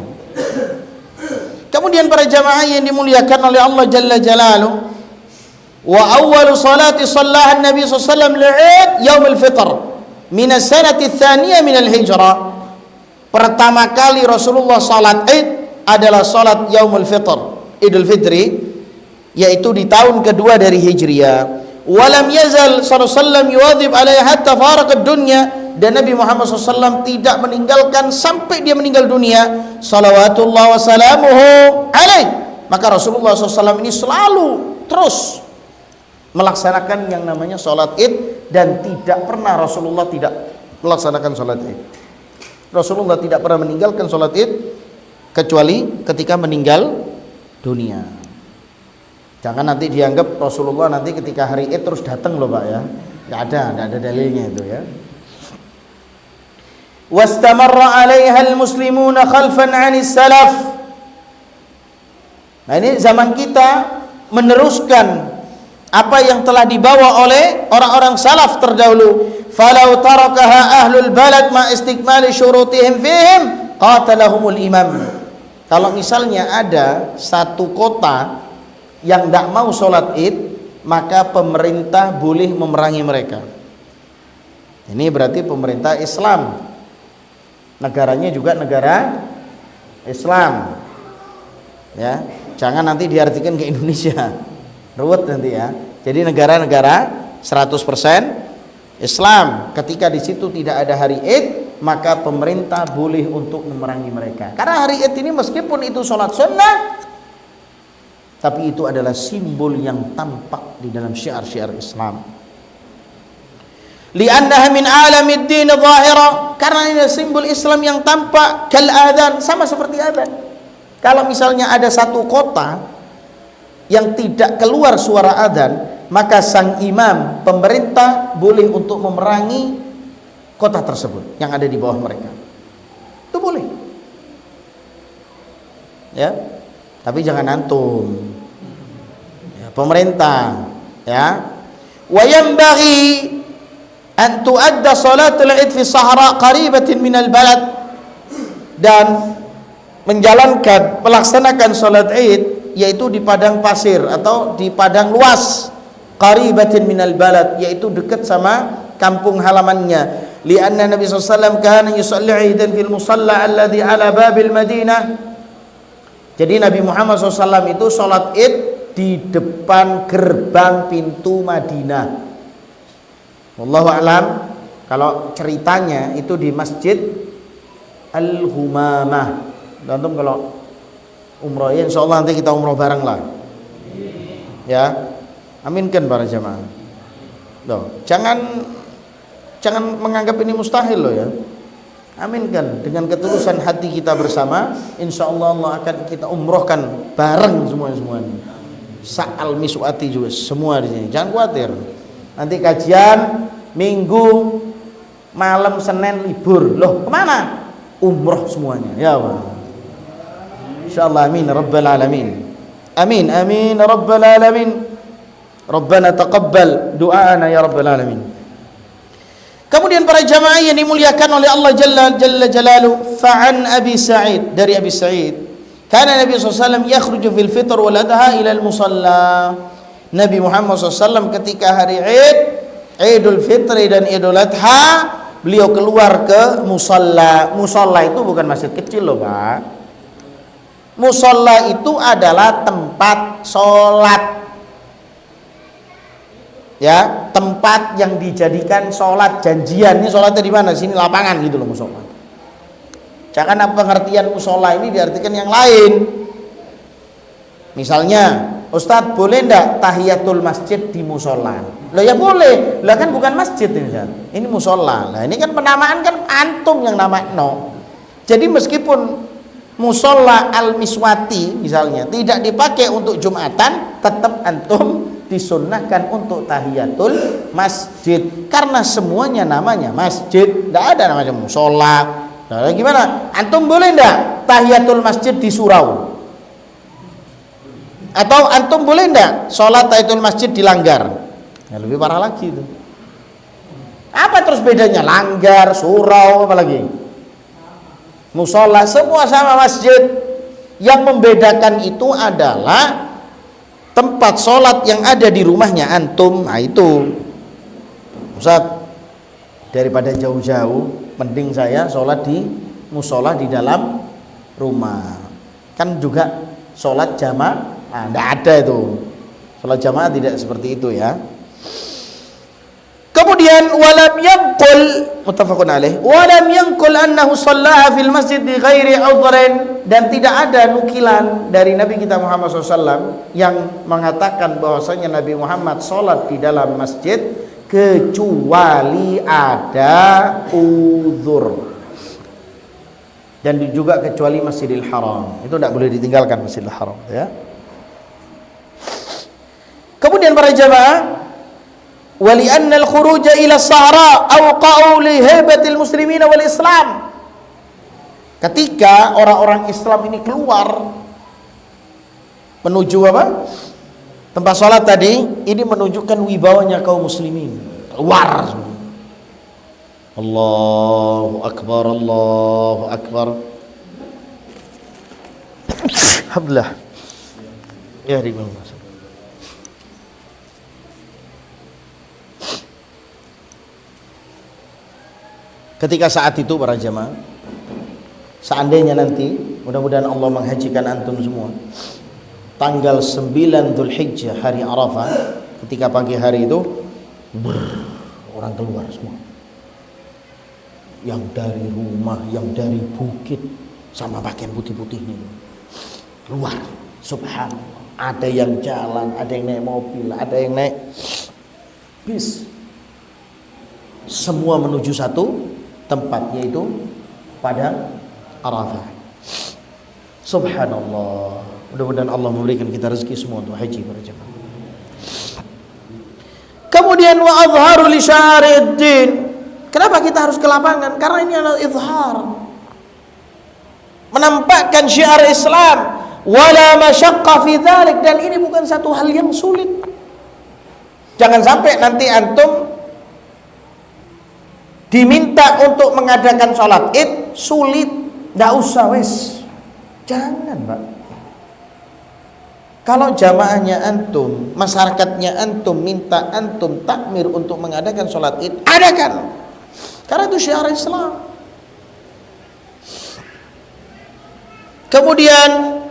Kemudian para jamaah yang dimuliakan oleh Allah Jalla Jalaluhu, wa awwalu salati sallaha an-nabi sallallahu alaihi wasallam li'id yaum al-fitr min as-sanati ats-tsaniyah min al-hijrah. Pertama kali Rasulullah salat Id adalah salat yaumul fitr, Idul Fitri, yaitu di tahun kedua dari Hijriah. Walam yazal sallallahu alaihi wasallam yuwadhib alaiha hatta faraq ad-dunya, dan Nabi Muhammad SAW tidak meninggalkan sampai dia meninggal dunia. Salawatullah wa salamuhu alaih. Maka Rasulullah SAW ini selalu terus melaksanakan yang namanya sholat id, dan tidak pernah Rasulullah tidak melaksanakan sholat id. Rasulullah tidak pernah meninggalkan sholat id kecuali ketika meninggal dunia. Jangan nanti dianggap Rasulullah nanti ketika hari id terus datang loh Pak ya. Nggak ada dalilnya itu ya. Wastamarra 'alaiha al-muslimuna khalfan 'anis salaf. Nah, ini zaman kita meneruskan apa yang telah dibawa oleh orang-orang salaf terdahulu. Falau tarakaha ahlul balad ma istikmali syurutihim fihim qatalahumul imam. Kalau misalnya ada satu kota yang tidak mau sholat id, maka pemerintah boleh memerangi mereka. Ini berarti pemerintah Islam, negaranya juga negara Islam ya. Jangan nanti diartikan ke Indonesia, ruwet nanti ya. Jadi negara-negara 100% Islam, ketika di situ tidak ada hari Id, maka pemerintah boleh untuk memerangi mereka. Karena hari Id ini meskipun itu sholat sunnah, tapi itu adalah simbol yang tampak di dalam syiar-syiar Islam. Li'annaha min alamid din zahira, karena ini simbol Islam yang tampak. Kal adzan, sama seperti adzan. Kalau misalnya ada satu kota yang tidak keluar suara adzan, maka sang imam, pemerintah boleh untuk memerangi kota tersebut yang ada di bawah mereka. Itu boleh. Ya. Tapi jangan antum. Ya, pemerintah, ya. Wa yanbaghi an tu'adda salatul id fi sahara qaribatin minal balad, dan menjalankan melaksanakan salat id yaitu di padang pasir atau di padang luas, qaribatin minal balad, yaitu dekat sama kampung halamannya. Lianna Nabi SAW kana yusalli idan fil musalla alladhi ala babil Madinah. Jadi Nabi Muhammad SAW itu salat id di depan gerbang pintu Madinah. Wallahu a'lam. Kalau ceritanya itu di Masjid Al-Humamah. Antum kalau umroh ya insyaallah nanti kita umroh bareng lah. Ya. Aminkan para jamaah. Loh, jangan menganggap ini mustahil loh ya. Aminkan dengan ketulusan hati kita bersama, insyaallah Allah akan kita umrohkan bareng semuanya. Sa'al miswati juga semua di sini. Jangan khawatir. Nanti kajian Minggu, malam Senin libur. Loh, kemana? Umroh semuanya. Ya Allah. Insyaallah, amin rabbal alamin. Amin rabbal alamin. Rabbana taqabbal du'ana ya rabbal alamin. Kemudian para jamaah yang dimuliakan oleh Allah Jalla Jalaluhu, fa'an Abi Sa'id, dari Abi Sa'id, kana Nabi SAW yakhruju fil fitr wal adha ila al musalla. Nabi Muhammad SAW ketika hari Id, Idul Fitri dan Idul Adha, beliau keluar ke musalla. Musalla itu bukan masjid kecil loh Pak. Musalla itu adalah tempat sholat, ya, tempat yang dijadikan sholat janjian. Ini sholatnya di mana? Sini lapangan gitu loh musola. Jangan pengertian musola ini diartikan yang lain. Misalnya, Ustadz boleh ndak tahiyatul masjid di musola? Loh ya boleh. Lah kan bukan masjid ini, ini musola. Nah ini kan penamaan kan antum yang namakno. Jadi meskipun musola al miswati misalnya tidak dipakai untuk Jumatan, tetap antum disunnahkan untuk tahiyatul masjid karena semuanya namanya masjid, tidak ada namanya musola. Nah, gimana? Antum boleh enggak tahiyatul masjid di surau? Atau antum boleh enggak sholat tahiyatul masjid di langgar? Ya, lebih parah lagi itu. Apa terus bedanya langgar, surau, apalagi musola? Semua sama masjid. Yang membedakan itu adalah tempat sholat yang ada di rumahnya antum. Nah itu Ustaz, daripada jauh-jauh mending saya sholat di musola di dalam rumah. Kan juga sholat jamaah, tidak ada itu. Sholat jamaah tidak seperti itu ya. Kemudian walam yanqul muttafaqun alaih walam yanqul annahu shallaha fil masjid bi ghairi udhrin, dan tidak ada nukilan dari Nabi kita Muhammad SAW yang mengatakan bahwasanya Nabi Muhammad sholat di dalam masjid kecuali ada uzur, dan juga kecuali Masjidil Haram. Itu tidak boleh ditinggalkan Masjidil Haram ya. Kemudian para jamaah, ولأن الخروج إلى الصحراء أوقع لهيبة المسلمين والإسلام. Ketika orang-orang Islam ini keluar menuju apa? Tempat sholat tadi, ini menunjukkan wibawanya kaum muslimin. Keluar. Allahu Akbar, Allahu Akbar. Alhamdulillah. Ya ribu. Ketika saat itu para jamaah, seandainya nanti mudah-mudahan Allah menghajikan antum semua tanggal 9 Dzulhijjah, hari Arafah, ketika pagi hari itu orang keluar semua, yang dari rumah, yang dari bukit, sama pakaian putih-putihnya keluar. Subhanallah, ada yang jalan, ada yang naik mobil, ada yang naik bis, semua menuju satu tempat, yaitu pada Arafah. Subhanallah, mudah-mudahan Allah memberikan kita rezeki semua untuk haji para jemaah. Kemudian wa azharu li syari'id-din. Kenapa kita harus ke lapangan? Karena ini adalah izhar, menampakkan syiar Islam, wala masyaqqa fi dzalik, dan ini bukan satu hal yang sulit. Jangan sampai nanti antum diminta untuk mengadakan sholat id sulit, nggak usah wes, jangan Pak. Kalau jamaahnya antum, masyarakatnya antum minta antum takmir untuk mengadakan sholat id, adakan, karena itu syiar Islam. Kemudian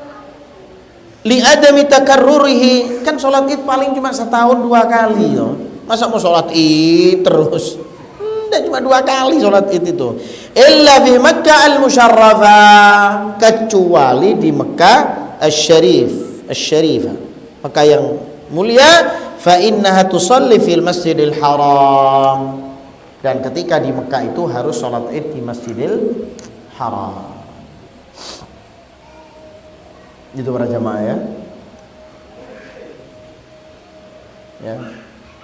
li adami takarrurihi, kan sholat id paling cuma setahun 2 kali loh. Masa mau sholat id terus? Cuma 2 kali sholat id itu. Illa fi Makkah al-Musyarrafah, kecuali di Mekah asy-Syarifah, Mekah yang mulia. Fa innaha tusalli fil Masjidil Haram, dan ketika di Mekah itu harus sholat id di Masjidil Haram. Itu para jamaah ya. Ya.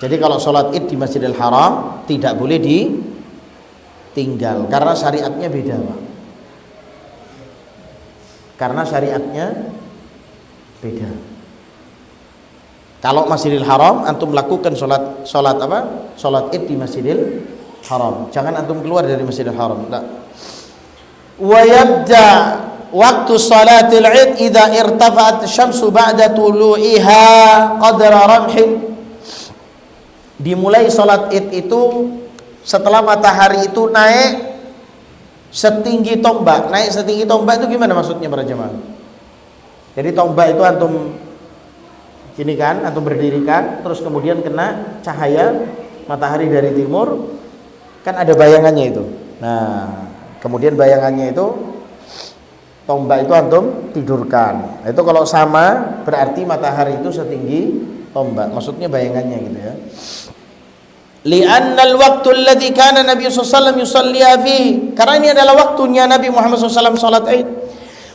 Jadi kalau sholat id di Masjidil Haram tidak boleh ditinggal, karena syariatnya beda Pak. Karena syariatnya beda. Kalau Masjidil Haram antum lakukan sholat apa? Sholat id di Masjidil Haram. Jangan antum keluar dari Masjidil Haram. Enggak. Wa yabda waktu salatil id idza irtafa'at syamsu ba'da tulu'iha qadra ramhin. Dimulai sholat id itu setelah matahari itu naik setinggi tombak. Naik setinggi tombak itu gimana maksudnya para jemaah? Jadi tombak itu antum gini kan, antum berdirikan, terus kemudian kena cahaya matahari dari timur, kan ada bayangannya itu. Nah, kemudian bayangannya itu tombak itu antum tidurkan. Itu kalau sama berarti matahari itu setinggi tombak. Maksudnya bayangannya gitu ya. Li'anna al-waqtu alladhi kana Nabi sallallahu alaihi wasallam yusalliha fihi, karena ini adalah waktunya Nabi Muhammad SAW salat Id.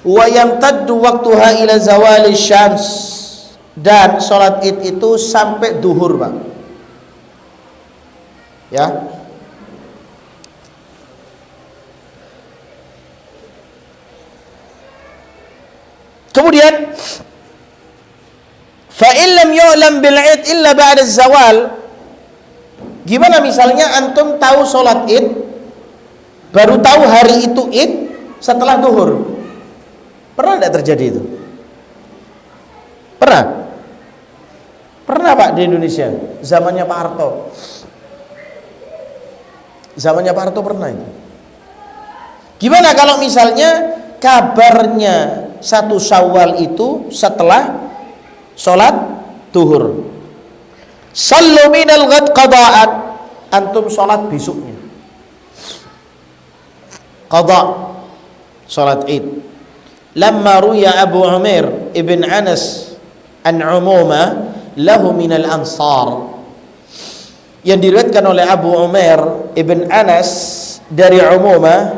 Wa yamtaddu waqtuha ila zawali syams, dan sholat id itu sampai duhur, Pak. Ya. Kemudian fa illam yu'lam bil id illa ba'da zawal. Gimana misalnya antum tahu sholat id, baru tahu hari itu id setelah duhur? Pernah tidak terjadi itu? Pernah? Pernah, Pak, di Indonesia zamannya Pak Harto. Zamannya Pak Harto pernah itu. Gimana kalau misalnya kabarnya 1 Syawal itu setelah sholat duhur? Sallu minal ghad qada'at, antum sholat besoknya qada' sholat id. Lamma ruya Abu Umair ibn Anas an Umuma lahu minal ansar, yang diriwayatkan oleh Abu Umair ibn Anas dari Umuma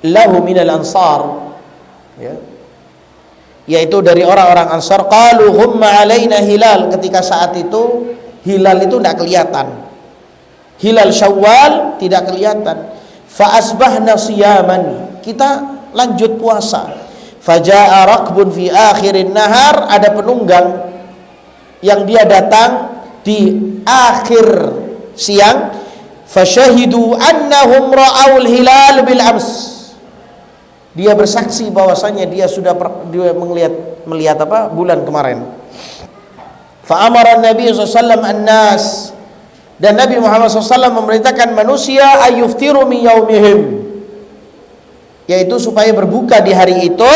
lahu minal ansar, ya, yaitu dari orang-orang Ansar. Qalu humma alaina hilal, ketika saat itu hilal itu tidak kelihatan, hilal Syawal tidak kelihatan. Fa asbahna siyaman, kita lanjut puasa. Faja'a raqbun fi akhirin nahar, ada penunggang yang dia datang di akhir siang. Fasyahidu annahum ra'aul hilal bil ams, dia bersaksi bahwasanya dia sudah melihat apa? Bulan kemarin. Fa amara Nabi SAW an-nas, dan Nabi Muhammad SAW memerintahkan manusia ayyuftiru min yaumihim, yaitu supaya berbuka di hari itu,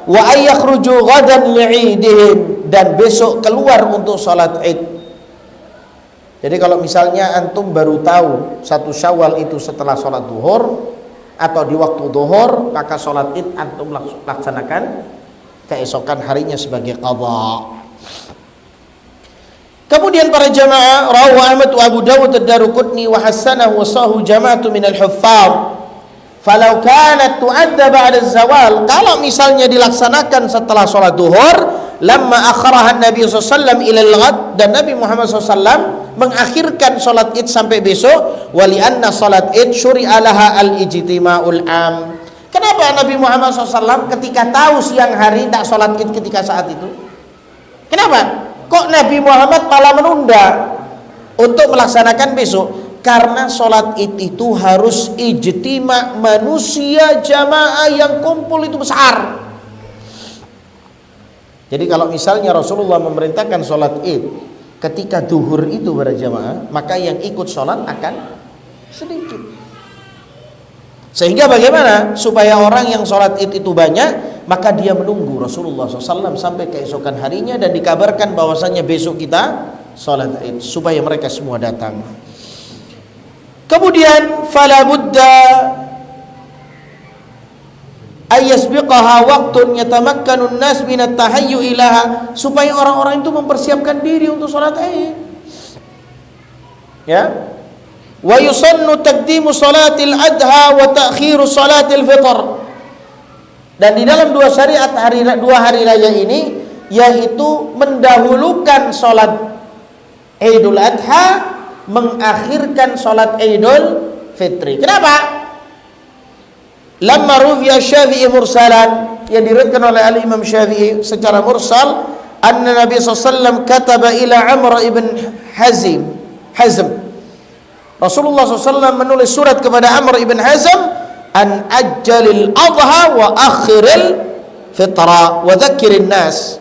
wa ayyakhruju ghadan li'idihim, dan besok keluar untuk salat id. Jadi kalau misalnya antum baru tahu 1 Syawal itu setelah salat duhur atau di waktu duhur, maka salat id antum laksanakan keesokan harinya sebagai qadha. Kemudian para jamaah, rawahu Ahmad wa Abu Dawud ad-Daruqutni wa hasanahu wa sahu jama'atu min al-huffaz. Falau kanat tu'adda ba'da zawal, kalau misalnya dilaksanakan setelah sholat duhur, lamma akharahan Nabi SAW ila al-ghad, dan Nabi Muhammad SAW mengakhirkan sholat id sampai besok. Wali anna sholat id syuri'a laha al-ijtima'ul am. Kenapa Nabi Muhammad SAW ketika tahu siang hari tidak sholat id ketika saat itu? Kenapa? Kok Nabi Muhammad malah menunda untuk melaksanakan besok? Karena sholat id itu harus ijtima' manusia, jamaah yang kumpul itu besar. Jadi kalau misalnya Rasulullah memerintahkan sholat id ketika duhur itu berjamaah, maka yang ikut sholat akan sedikit. Sehingga bagaimana supaya orang yang sholat id itu banyak, maka dia menunggu Rasulullah SAW sampai keesokan harinya, dan dikabarkan bahwasannya besok kita sholat id, supaya mereka semua datang. Kemudian fala budda ayasbiqaha waqtun yatamakkanun nas min at-tahayyu ilaha, supaya orang-orang itu mempersiapkan diri untuk salat id. Ya. Wa yusannu taqdimu salatil adha wa ta'khiru salatil fitr. Dan di dalam dua hari raya ini, yaitu mendahulukan salat Idul Adha, mengakhirkan salat Idul Fitri. Kenapa? Lamma rufiya Syafi'i mursalan, yang diriwayatkan oleh Al-Imam Syafi'i secara mursal, anna Nabi SAW kataba ila Amr ibn Hazm. Rasulullah SAW menulis surat kepada Amr ibn Hazm, an ajjalil adha wa akhiril fitra wa dzakkirin nas,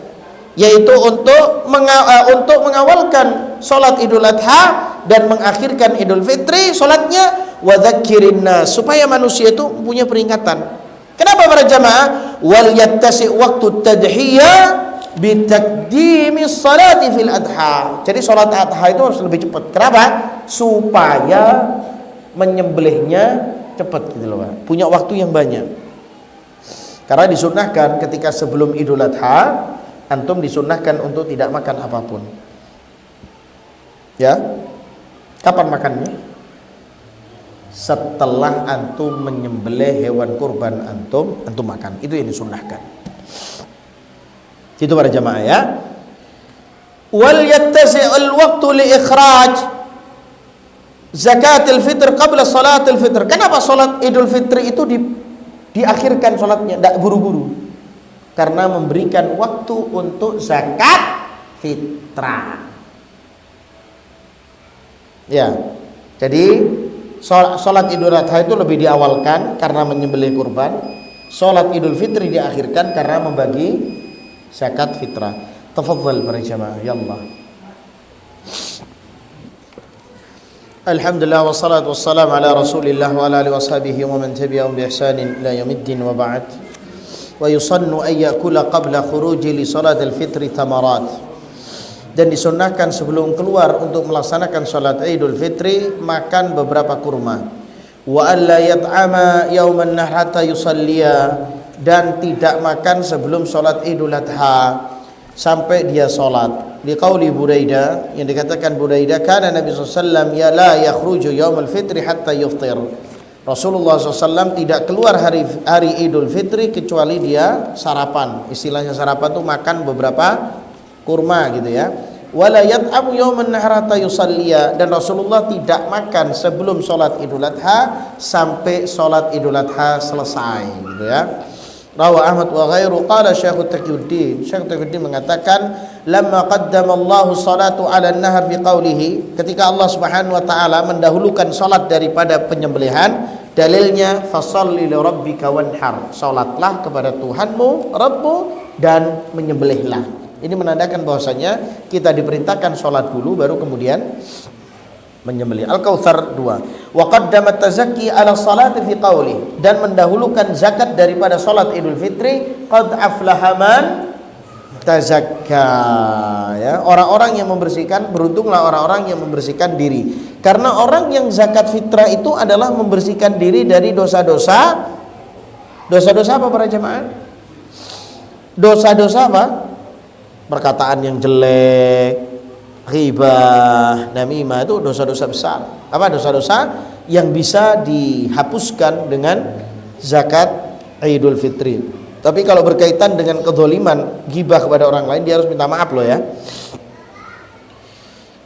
yaitu untuk mengawalkan salat Idul Adha dan mengakhirkan Idul Fitri salatnya, wa dzakkirin nas, supaya manusia itu punya peringatan. Kenapa para jamaah? Wal yattasi waqtu tadhiyah bi taqdimi salati fil adha. Jadi salat adha itu harus lebih cepat. Kenapa? Supaya menyembelihnya cepat gitu loh, Pak. Punya waktu yang banyak. Karena disunnahkan ketika sebelum Idul Adha, antum disunnahkan untuk tidak makan apapun. Ya. Kapan makannya? Setelah antum menyembelih hewan kurban antum makan. Itu yang disunnahkan. Itu para jamaah ya. wal yattasi'ul waqtu li ikhraj zakatil fitr qabla salatil fitr. Kenapa salat Idul Fitri itu diakhirkan salatnya, tidak buru-buru? Karena memberikan waktu untuk zakat fitrah. Ya, jadi salat Idul Adha itu lebih diawalkan karena menyembelih kurban. Salat Idul Fitri diakhirkan karena membagi zakat fitrah. Tafadhal para jamaah, ya Allah. Alhamdulillah wassalatu wassalamu ala Rasulillah wa ala alihi washabihi wa man tabi'ahum bi ihsanin ila yaumiddin wa ba'd. Wa yusannu ay yakula qabla khuruji li salatil fitri tamarat. Dan disunnahkan sebelum keluar untuk melaksanakan salat Idul Fitri makan beberapa kurma. Wa alla yat'ama yauman nahr hatta yusalliya, dan tidak makan sebelum salat Idul Adha sampai dia salat. Liqauli Buraidah, yang dikatakan Buraidah, kana Nabi SAW ya la yakhruju yaumul fitri hatta yuftir. Rasulullah SAW tidak keluar hari Idul Fitri kecuali dia sarapan. Istilahnya sarapan itu makan beberapa kurma gitu ya. Wala yat'amu yauman nahr hatta yusalliya, dan Rasulullah tidak makan sebelum salat Idul Adha sampai salat Idul Adha selesai gitu ya. Rawa Ahmad wa ghairu. Qala Syekh Taqiyuddin mengatakan lamma qaddama Allahu salatu 'ala an-nahr fi qawlihi, ketika Allah Subhanahu wa taala mendahulukan salat daripada penyembelihan, dalilnya fasholli li rabbika wanhar, salatlah kepada Tuhanmu Rabbmu dan menyembelihlah. Ini menandakan bahwasanya kita diperintahkan salat dulu baru kemudian menyembelih. Al-Kautsar 2. Wa qaddama tazakki ala salati fi qawli, dan mendahulukan zakat daripada salat Idul Fitri. Qad aflaha man tazakka, ya, orang-orang yang membersihkan, beruntunglah orang-orang yang membersihkan diri. Karena orang yang zakat fitrah itu adalah membersihkan diri dari dosa-dosa. Dosa-dosa apa para jemaah? Dosa-dosa apa? Perkataan yang jelek, ghibah, namimah, itu dosa-dosa besar. Apa dosa-dosa yang bisa dihapuskan dengan zakat Idul Fitri. Tapi kalau berkaitan dengan kezaliman, ghibah kepada orang lain, dia harus minta maaf loh ya.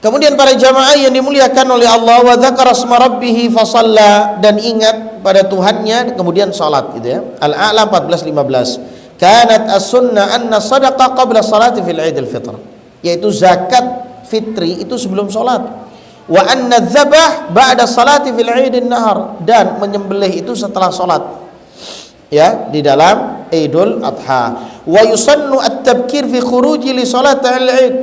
Kemudian para jamaah yang dimuliakan oleh Allah, wa dzakara asma rabbih fa shalla, dan ingat pada Tuhannya kemudian salat gitu ya. Al-A'la 14:15. Kanat as-sunnah anna sadaqah qabla salati fil Idul Fitr, yaitu zakat fitri itu sebelum salat. Wa anna dzabah ba'da salati fil Idin nahar, dan menyembelih itu setelah salat ya di dalam Idul Adha. Wa yusannu at-tabkir fi khuruji li salatil Id,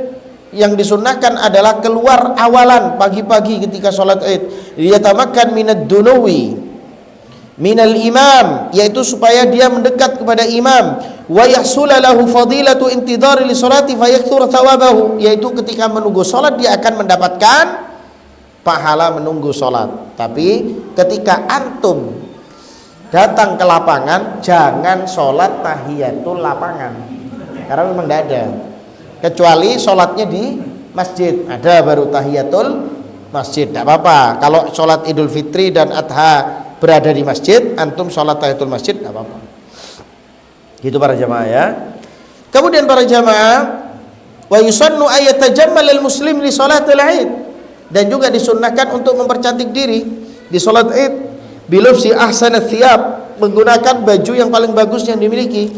yang disunnahkan adalah keluar awalan pagi-pagi ketika salat Id, liyatamakkan minad dunuwi minal imam, yaitu supaya dia mendekat kepada imam. Wa yahsula lahu fadilatu intidhari li salati fayakthur thawabahu, yaitu ketika menunggu salat dia akan mendapatkan pahala menunggu salat. Tapi ketika antum datang ke lapangan, jangan salat tahiyatul lapangan, karena memang tidak ada, kecuali salatnya di masjid, ada baru tahiyatul masjid. Tidak apa-apa kalau salat Idul Fitri dan Adha berada di masjid, antum sholat tahiyatul masjid, tidak apa-apa. Gitu para jamaah ya. Kemudian para jamaah, wa yusannu ayatajammal al-muslim li sholatil Id, dan juga disunnahkan untuk mempercantik diri di sholat Id, bilubsi ahsanat thiyab, menggunakan baju yang paling bagus yang dimiliki.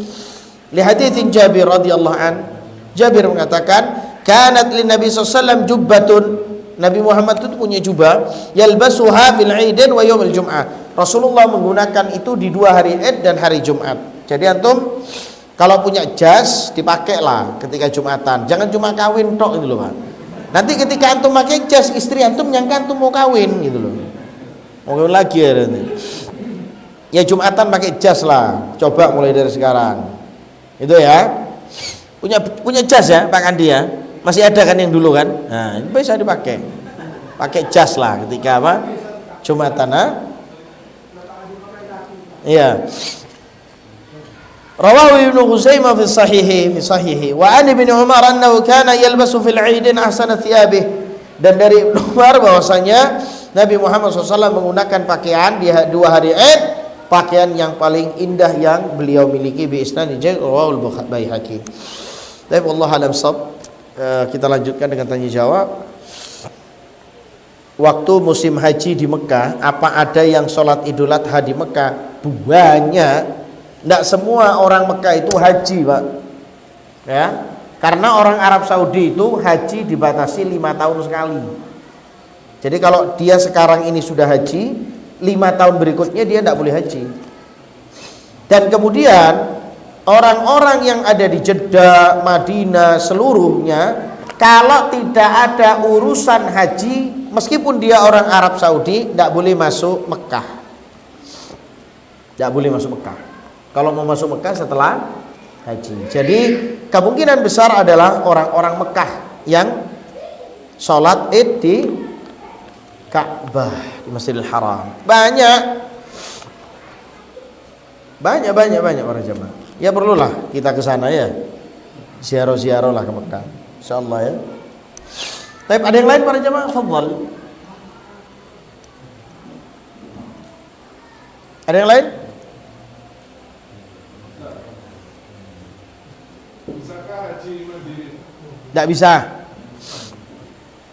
Li haditsin Jabir radhiyallahu an, Jabir mengatakan, kanat lin Nabi sallallahu alaihi wasallam jubbatun, Nabi Muhammad itu punya jubah, yalbasuha fil Idain wa yaumil Jum'ah. Rasulullah menggunakan itu di 2 hari Id dan hari Jumat. Jadi antum kalau punya jas dipakailah ketika Jumatan. Jangan cuma kawin tok gitu loh Pak. Nanti ketika antum pakai jas, istri antum nyangka antum mau kawin gitu loh. Mau kawin lagi ya nanti. Ya Jumatan pakai jas lah. Coba mulai dari sekarang. Itu ya. Punya jas ya Pak Andi ya. Masih ada kan yang dulu kan? Nah, ini bisa dipakai. Pakai jas lah ketika apa? Jumatan, ha? Iya. Rawahu Ibnu Khuzaimah fi sahihi wa an Ibnu Umar annahu kana yalbasu fil 'Idin ahsana thiyabih, dan dari Ibnu Umar bahwasanya Nabi Muhammad SAW menggunakan pakaian di 2 hari Id, pakaian yang paling indah yang beliau miliki, bi isnad rawahul Baihaqi. Tapi wallahu alam shawab. Kita lanjutkan dengan tanya jawab. Waktu musim haji di Mekah, apa ada yang sholat Idul Adha di Mekah? Banyak. Tidak semua orang Mekah itu haji, Pak. Ya, karena orang Arab Saudi itu haji dibatasi 5 tahun sekali. Jadi kalau dia sekarang ini sudah haji, 5 tahun berikutnya dia tidak boleh haji. Dan kemudian orang-orang yang ada di Jeddah, Madinah, seluruhnya, kalau tidak ada urusan haji, meskipun dia orang Arab Saudi, tidak boleh masuk Mekah. Tidak boleh masuk Mekah. Kalau mau masuk Mekah setelah haji. Jadi kemungkinan besar adalah orang-orang Mekah yang sholat Id di Ka'bah, di Masjidil Haram. Banyak para jemaah. Ya perlulah kita ke sana ya. Ziarah-ziarah lah ke Mekah. Insyaallah ya. Tapi ada yang lain para jemaah? Fadhal. Ada yang lain? Bisakah haji mandiri? Tidak bisa.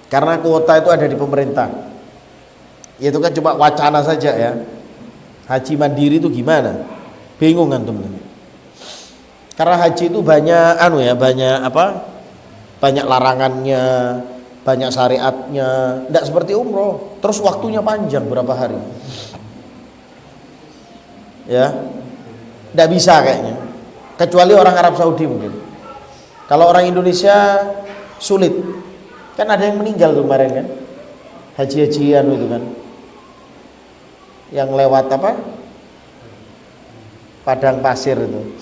Karena kuota itu ada di pemerintah. Itu kan cuma wacana saja ya. Haji mandiri itu gimana? Bingung antum. Karena haji itu banyak banyak larangannya, banyak syariatnya. Tidak seperti umroh. Terus waktunya panjang, berapa hari? Ya, tidak bisa kayaknya. Kecuali orang Arab Saudi mungkin. Kalau orang Indonesia sulit. Kan ada yang meninggal tuh kemarin kan, haji-hajian itu kan, yang lewat padang pasir itu.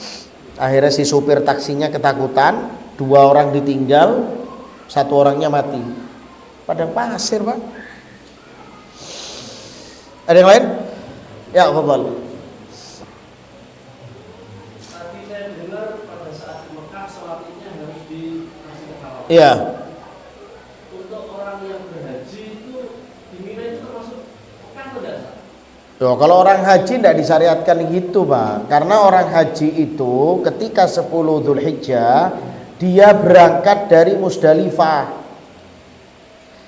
Akhirnya si supir taksinya ketakutan, 2 orang ditinggal, 1 orangnya mati. Padang pasir, Pak. Ada yang lain? Ya, fadhal. Tadi saya dengar pada saat di Mekah sholatnya harus di Masjidil Haram. Iya. Untuk orang yang berhaji itu di Mina itu termasuk Mekah atau tidak? Tuh, kalau orang haji tidak disyariatkan gitu, Pak. Karena orang haji itu ketika 10 Dzulhijjah dia berangkat dari Musdalifah.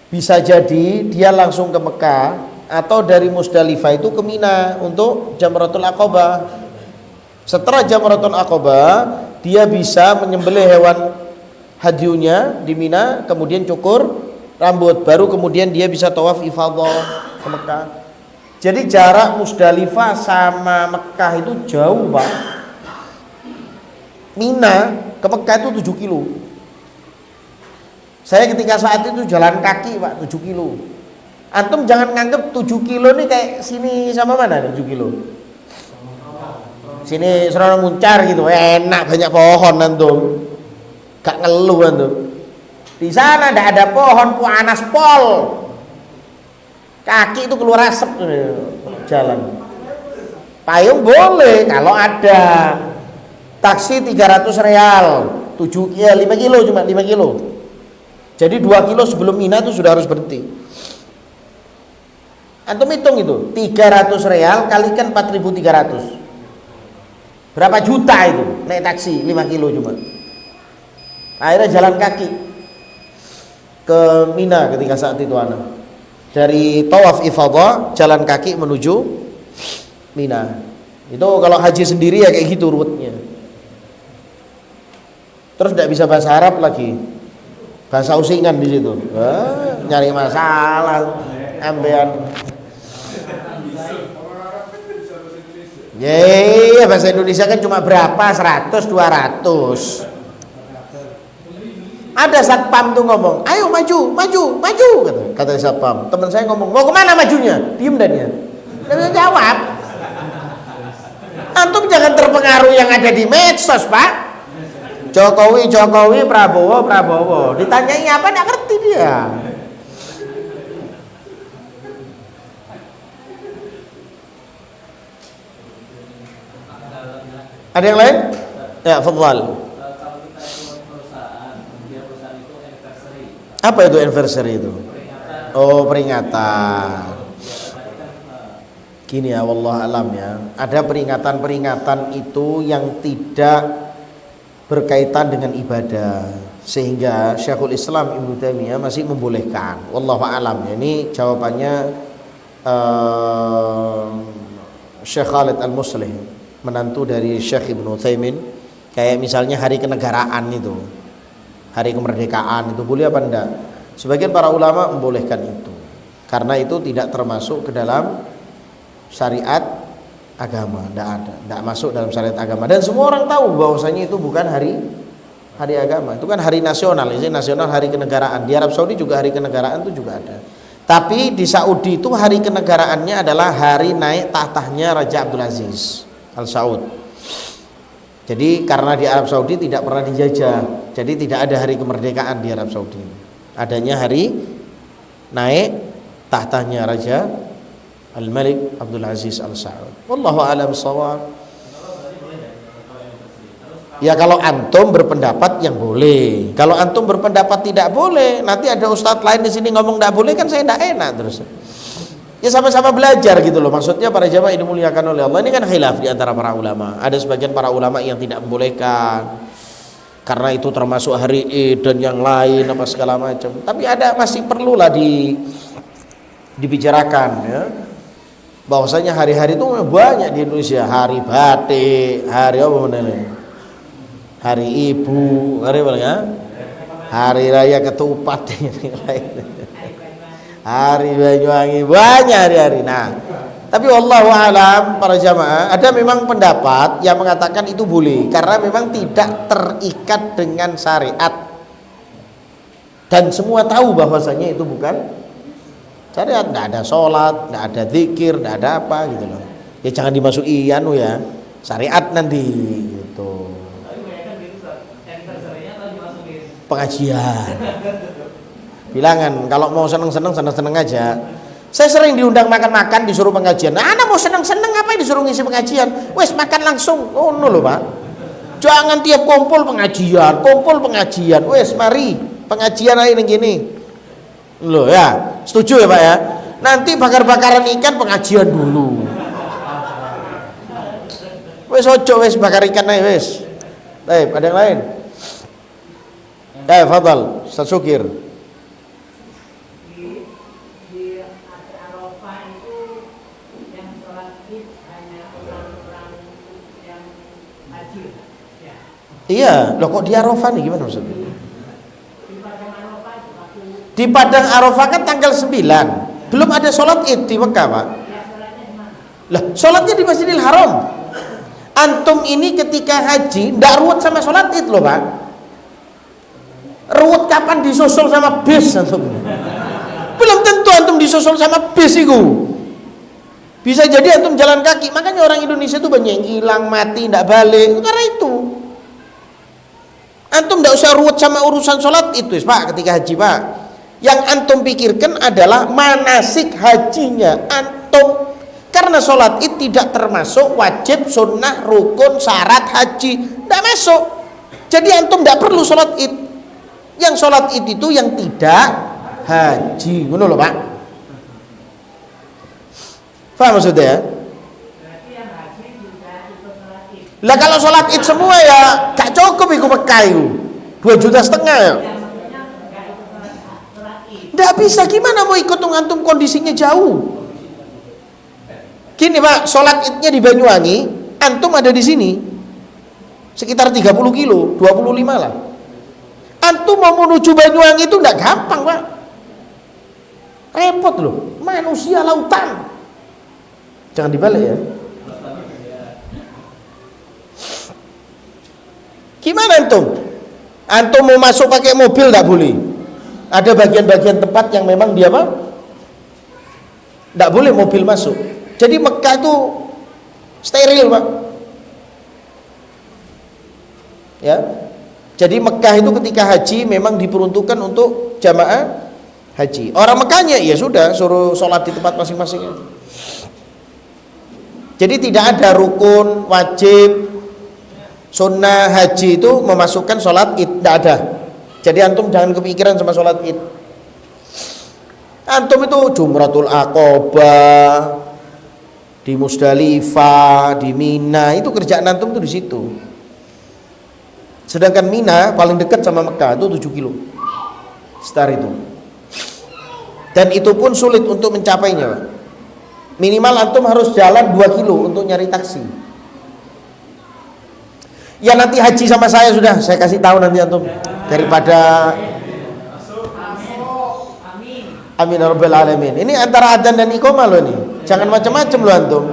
Bisa jadi dia langsung ke Mekah atau dari Musdalifah itu ke Mina untuk Jamratul Aqabah. Setelah Jamratul Aqabah, dia bisa menyembelih hewan hadyunya di Mina, kemudian cukur rambut, baru kemudian dia bisa tawaf ifadah ke Mekah. Jadi jarak Musdalifah sama Mekah itu jauh, Pak. Mina ke Mekah itu 7 kilo. Saya ketika saat itu jalan kaki, Pak, 7 kilo. Antum jangan nganggep 7 kilo nih kayak sini sama mana 7 kilo. Sini Serono Muncar gitu, enak banyak pohon antum. Gak ngeluh antum. Di sana ndak ada pohon, panas pol. Kaki itu keluar asap jalan. Payung boleh kalau ada. Taksi 300 real, 5 kilo cuma 5 kilo. Jadi 2 kilo sebelum Mina itu sudah harus berhenti. Antum hitung itu, 300 real kalikan 4.300. Berapa juta itu naik taksi 5 kilo cuma. Akhirnya jalan kaki ke Mina ketika saat itu anak. Dari tawaf ifadah jalan kaki menuju Mina. Itu kalau haji sendiri ya kayak gitu ruwetnya. Terus tidak bisa bahasa Arab lagi, bahasa usingan di situ. Nyari masalah, ambean. Ya, bahasa Indonesia kan cuma berapa? 100, 200. Ada satpam tuh ngomong, ayo maju, kata satpam. Teman saya ngomong, mau kemana majunya? Diem dan dia. Nggak bisa jawab. Antum jangan terpengaruh yang ada di medsos, Pak. Jokowi, Prabowo. Ditanyai apa nggak ngerti dia. Ada yang lain? Ya, fadhal. Kalau kita ikut perusahaan, dia perusahaan itu anniversary. Apa itu anniversary itu? Oh, peringatan. Gini ya, wallah alam ya. Ada peringatan-peringatan itu yang tidak berkaitan dengan ibadah. sehingga Syekhul Islam Ibnu Taimiyah masih membolehkan. Wallahu a'lam. Ini jawabannya Syekh Khalid Al-Muslih, menantu dari Syekh Ibnu Utsaimin. Kayak misalnya hari kenegaraan itu, hari kemerdekaan itu boleh apa enggak? Sebagian para ulama membolehkan itu karena itu tidak termasuk ke dalam syariat agama, tidak masuk dalam syariat agama, dan semua orang tahu bahwasanya itu bukan hari agama, itu kan hari nasional. Ini nasional, hari kenegaraan. Di Arab Saudi juga hari kenegaraan itu juga ada, tapi di Saudi itu hari kenegaraannya adalah hari naik tahtanya Raja Abdul Aziz Al Saud. Jadi karena di Arab Saudi tidak pernah dijajah, jadi tidak ada hari kemerdekaan di Arab Saudi, adanya hari naik tahtanya Raja Al-Malik Abdul Aziz Al Saud. Wallahu a'lam shawab. Ya kalau antum berpendapat yang boleh. Kalau antum berpendapat tidak boleh, nanti ada ustadz lain di sini ngomong tidak boleh, kan saya tidak enak terus. Ya sama-sama belajar gitu loh. Maksudnya para jamaah ini dimuliakan oleh Allah, ini kan khilaf di antara para ulama. Ada sebagian para ulama yang tidak membolehkan karena itu termasuk hari Id dan yang lain apa segala macam. Tapi ada masih perlulah dibicarakan ya. Bahwasanya hari-hari itu banyak di Indonesia, hari batik, hari apa namanya? Hari Ibu, hari apa ya? Hari Raya Ketupat, hari Banyuwangi, banyak hari-hari. Nah, tapi wallahu alam para jamaah, ada memang pendapat yang mengatakan itu boleh karena memang tidak terikat dengan syariat. Dan semua tahu bahwasanya itu bukan syariat, tidak ada sholat, tidak ada zikir, tidak ada apa gitu loh. Ya jangan dimasuki ya syariat nanti gitu. Pengajian. Bilangan kalau mau seneng-seneng aja. Saya sering diundang makan-makan disuruh pengajian. Nah, anak mau seneng-seneng ngapain disuruh ngisi pengajian? Wes makan langsung. Oh no loh Pak. Jangan tiap kumpul pengajian. Wes mari pengajian aja gini. Loh ya, setuju ya Pak ya? Nanti bakar-bakaran ikan pengajian dulu. Wes ojo wes bakar ikan aja wes. Baik, ada yang lain? Fadal, Ustaz Sukir. Di Arafah itu yang sholat Id hanya orang-orang yang haji. Ya. Iya, loh kok di Arafah nih gimana maksudnya? Di Padang Arafah itu waktu Di Padang Arafah kan tanggal 9. Belum ada sholat Id di Mekah, Pak. ya sholatnya di mana? Lah, sholatnya di Masjidil Haram. Antum ini ketika haji ndak ruwet sama sholat Id loh, Pak. Ruwet kapan disusul sama bis antum? Belum tentu antum disusul sama bis itu. Bisa jadi antum jalan kaki. Makanya orang Indonesia itu banyak yang hilang, mati, ndak balik karena itu. Antum ndak usah ruwet sama urusan sholat itu, Pak, ketika haji, Pak. Yang antum pikirkan adalah manasik hajinya antum. Karena sholat itu tidak termasuk wajib, sunnah, rukun, syarat haji, ndak masuk. Jadi antum ndak perlu sholat id. Yang sholat id itu yang tidak haji, ngono loh Pak. Paham maksudnya ya? Berarti yang haji juga ikut sholat Id. Lah kalau sholat id semua ya gak cukup ikut Mekah itu 2,5 juta ya. Yang maksudnya nggak ikut sholat Id. Nggak bisa, gimana mau ikut antum kondisinya jauh. Gini Pak, sholat idnya di Banyuwangi, antum ada di sini sekitar 30 kilo, 25 lah. Antum mau menuju Banyuwangi itu nggak gampang Pak, repot loh, manusia lautan. Jangan dibalik ya. Gimana antum? Antum mau masuk pakai mobil nggak boleh. Ada bagian-bagian tempat yang memang dia apa? Nggak boleh mobil masuk. Jadi Mekah itu steril Pak. Ya. Jadi Mekah itu ketika haji memang diperuntukkan untuk jamaah haji. Orang Mekahnya ya sudah suruh sholat di tempat masing-masing. Jadi tidak ada rukun, wajib, sunnah haji itu memasukkan sholat id, tidak ada. Jadi antum jangan kepikiran sama sholat id. Antum itu Jumratul Aqabah, di Musdalifah, di Mina, itu kerjaan antum tuh di situ. Sedangkan Mina paling dekat sama Mekah itu 7 kilo. Sekitar itu. Dan itu pun sulit untuk mencapainya, Pak. Minimal antum harus jalan 2 kilo untuk nyari taksi. Ya nanti haji sama saya sudah, saya kasih tahu nanti antum. Daripada amin ya rabbal alamin. Ini antara adzan dan iqamah loh nih. Jangan macam-macam loh antum.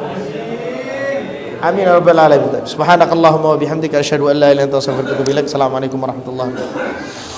Amin ya rabbal alamin. Subhanakallahumma wa bihamdika asyhadu an la ilaha illa anta astaghfiruka wa atubu ilaik. Assalamualaikum warahmatullahi wabarakatuh.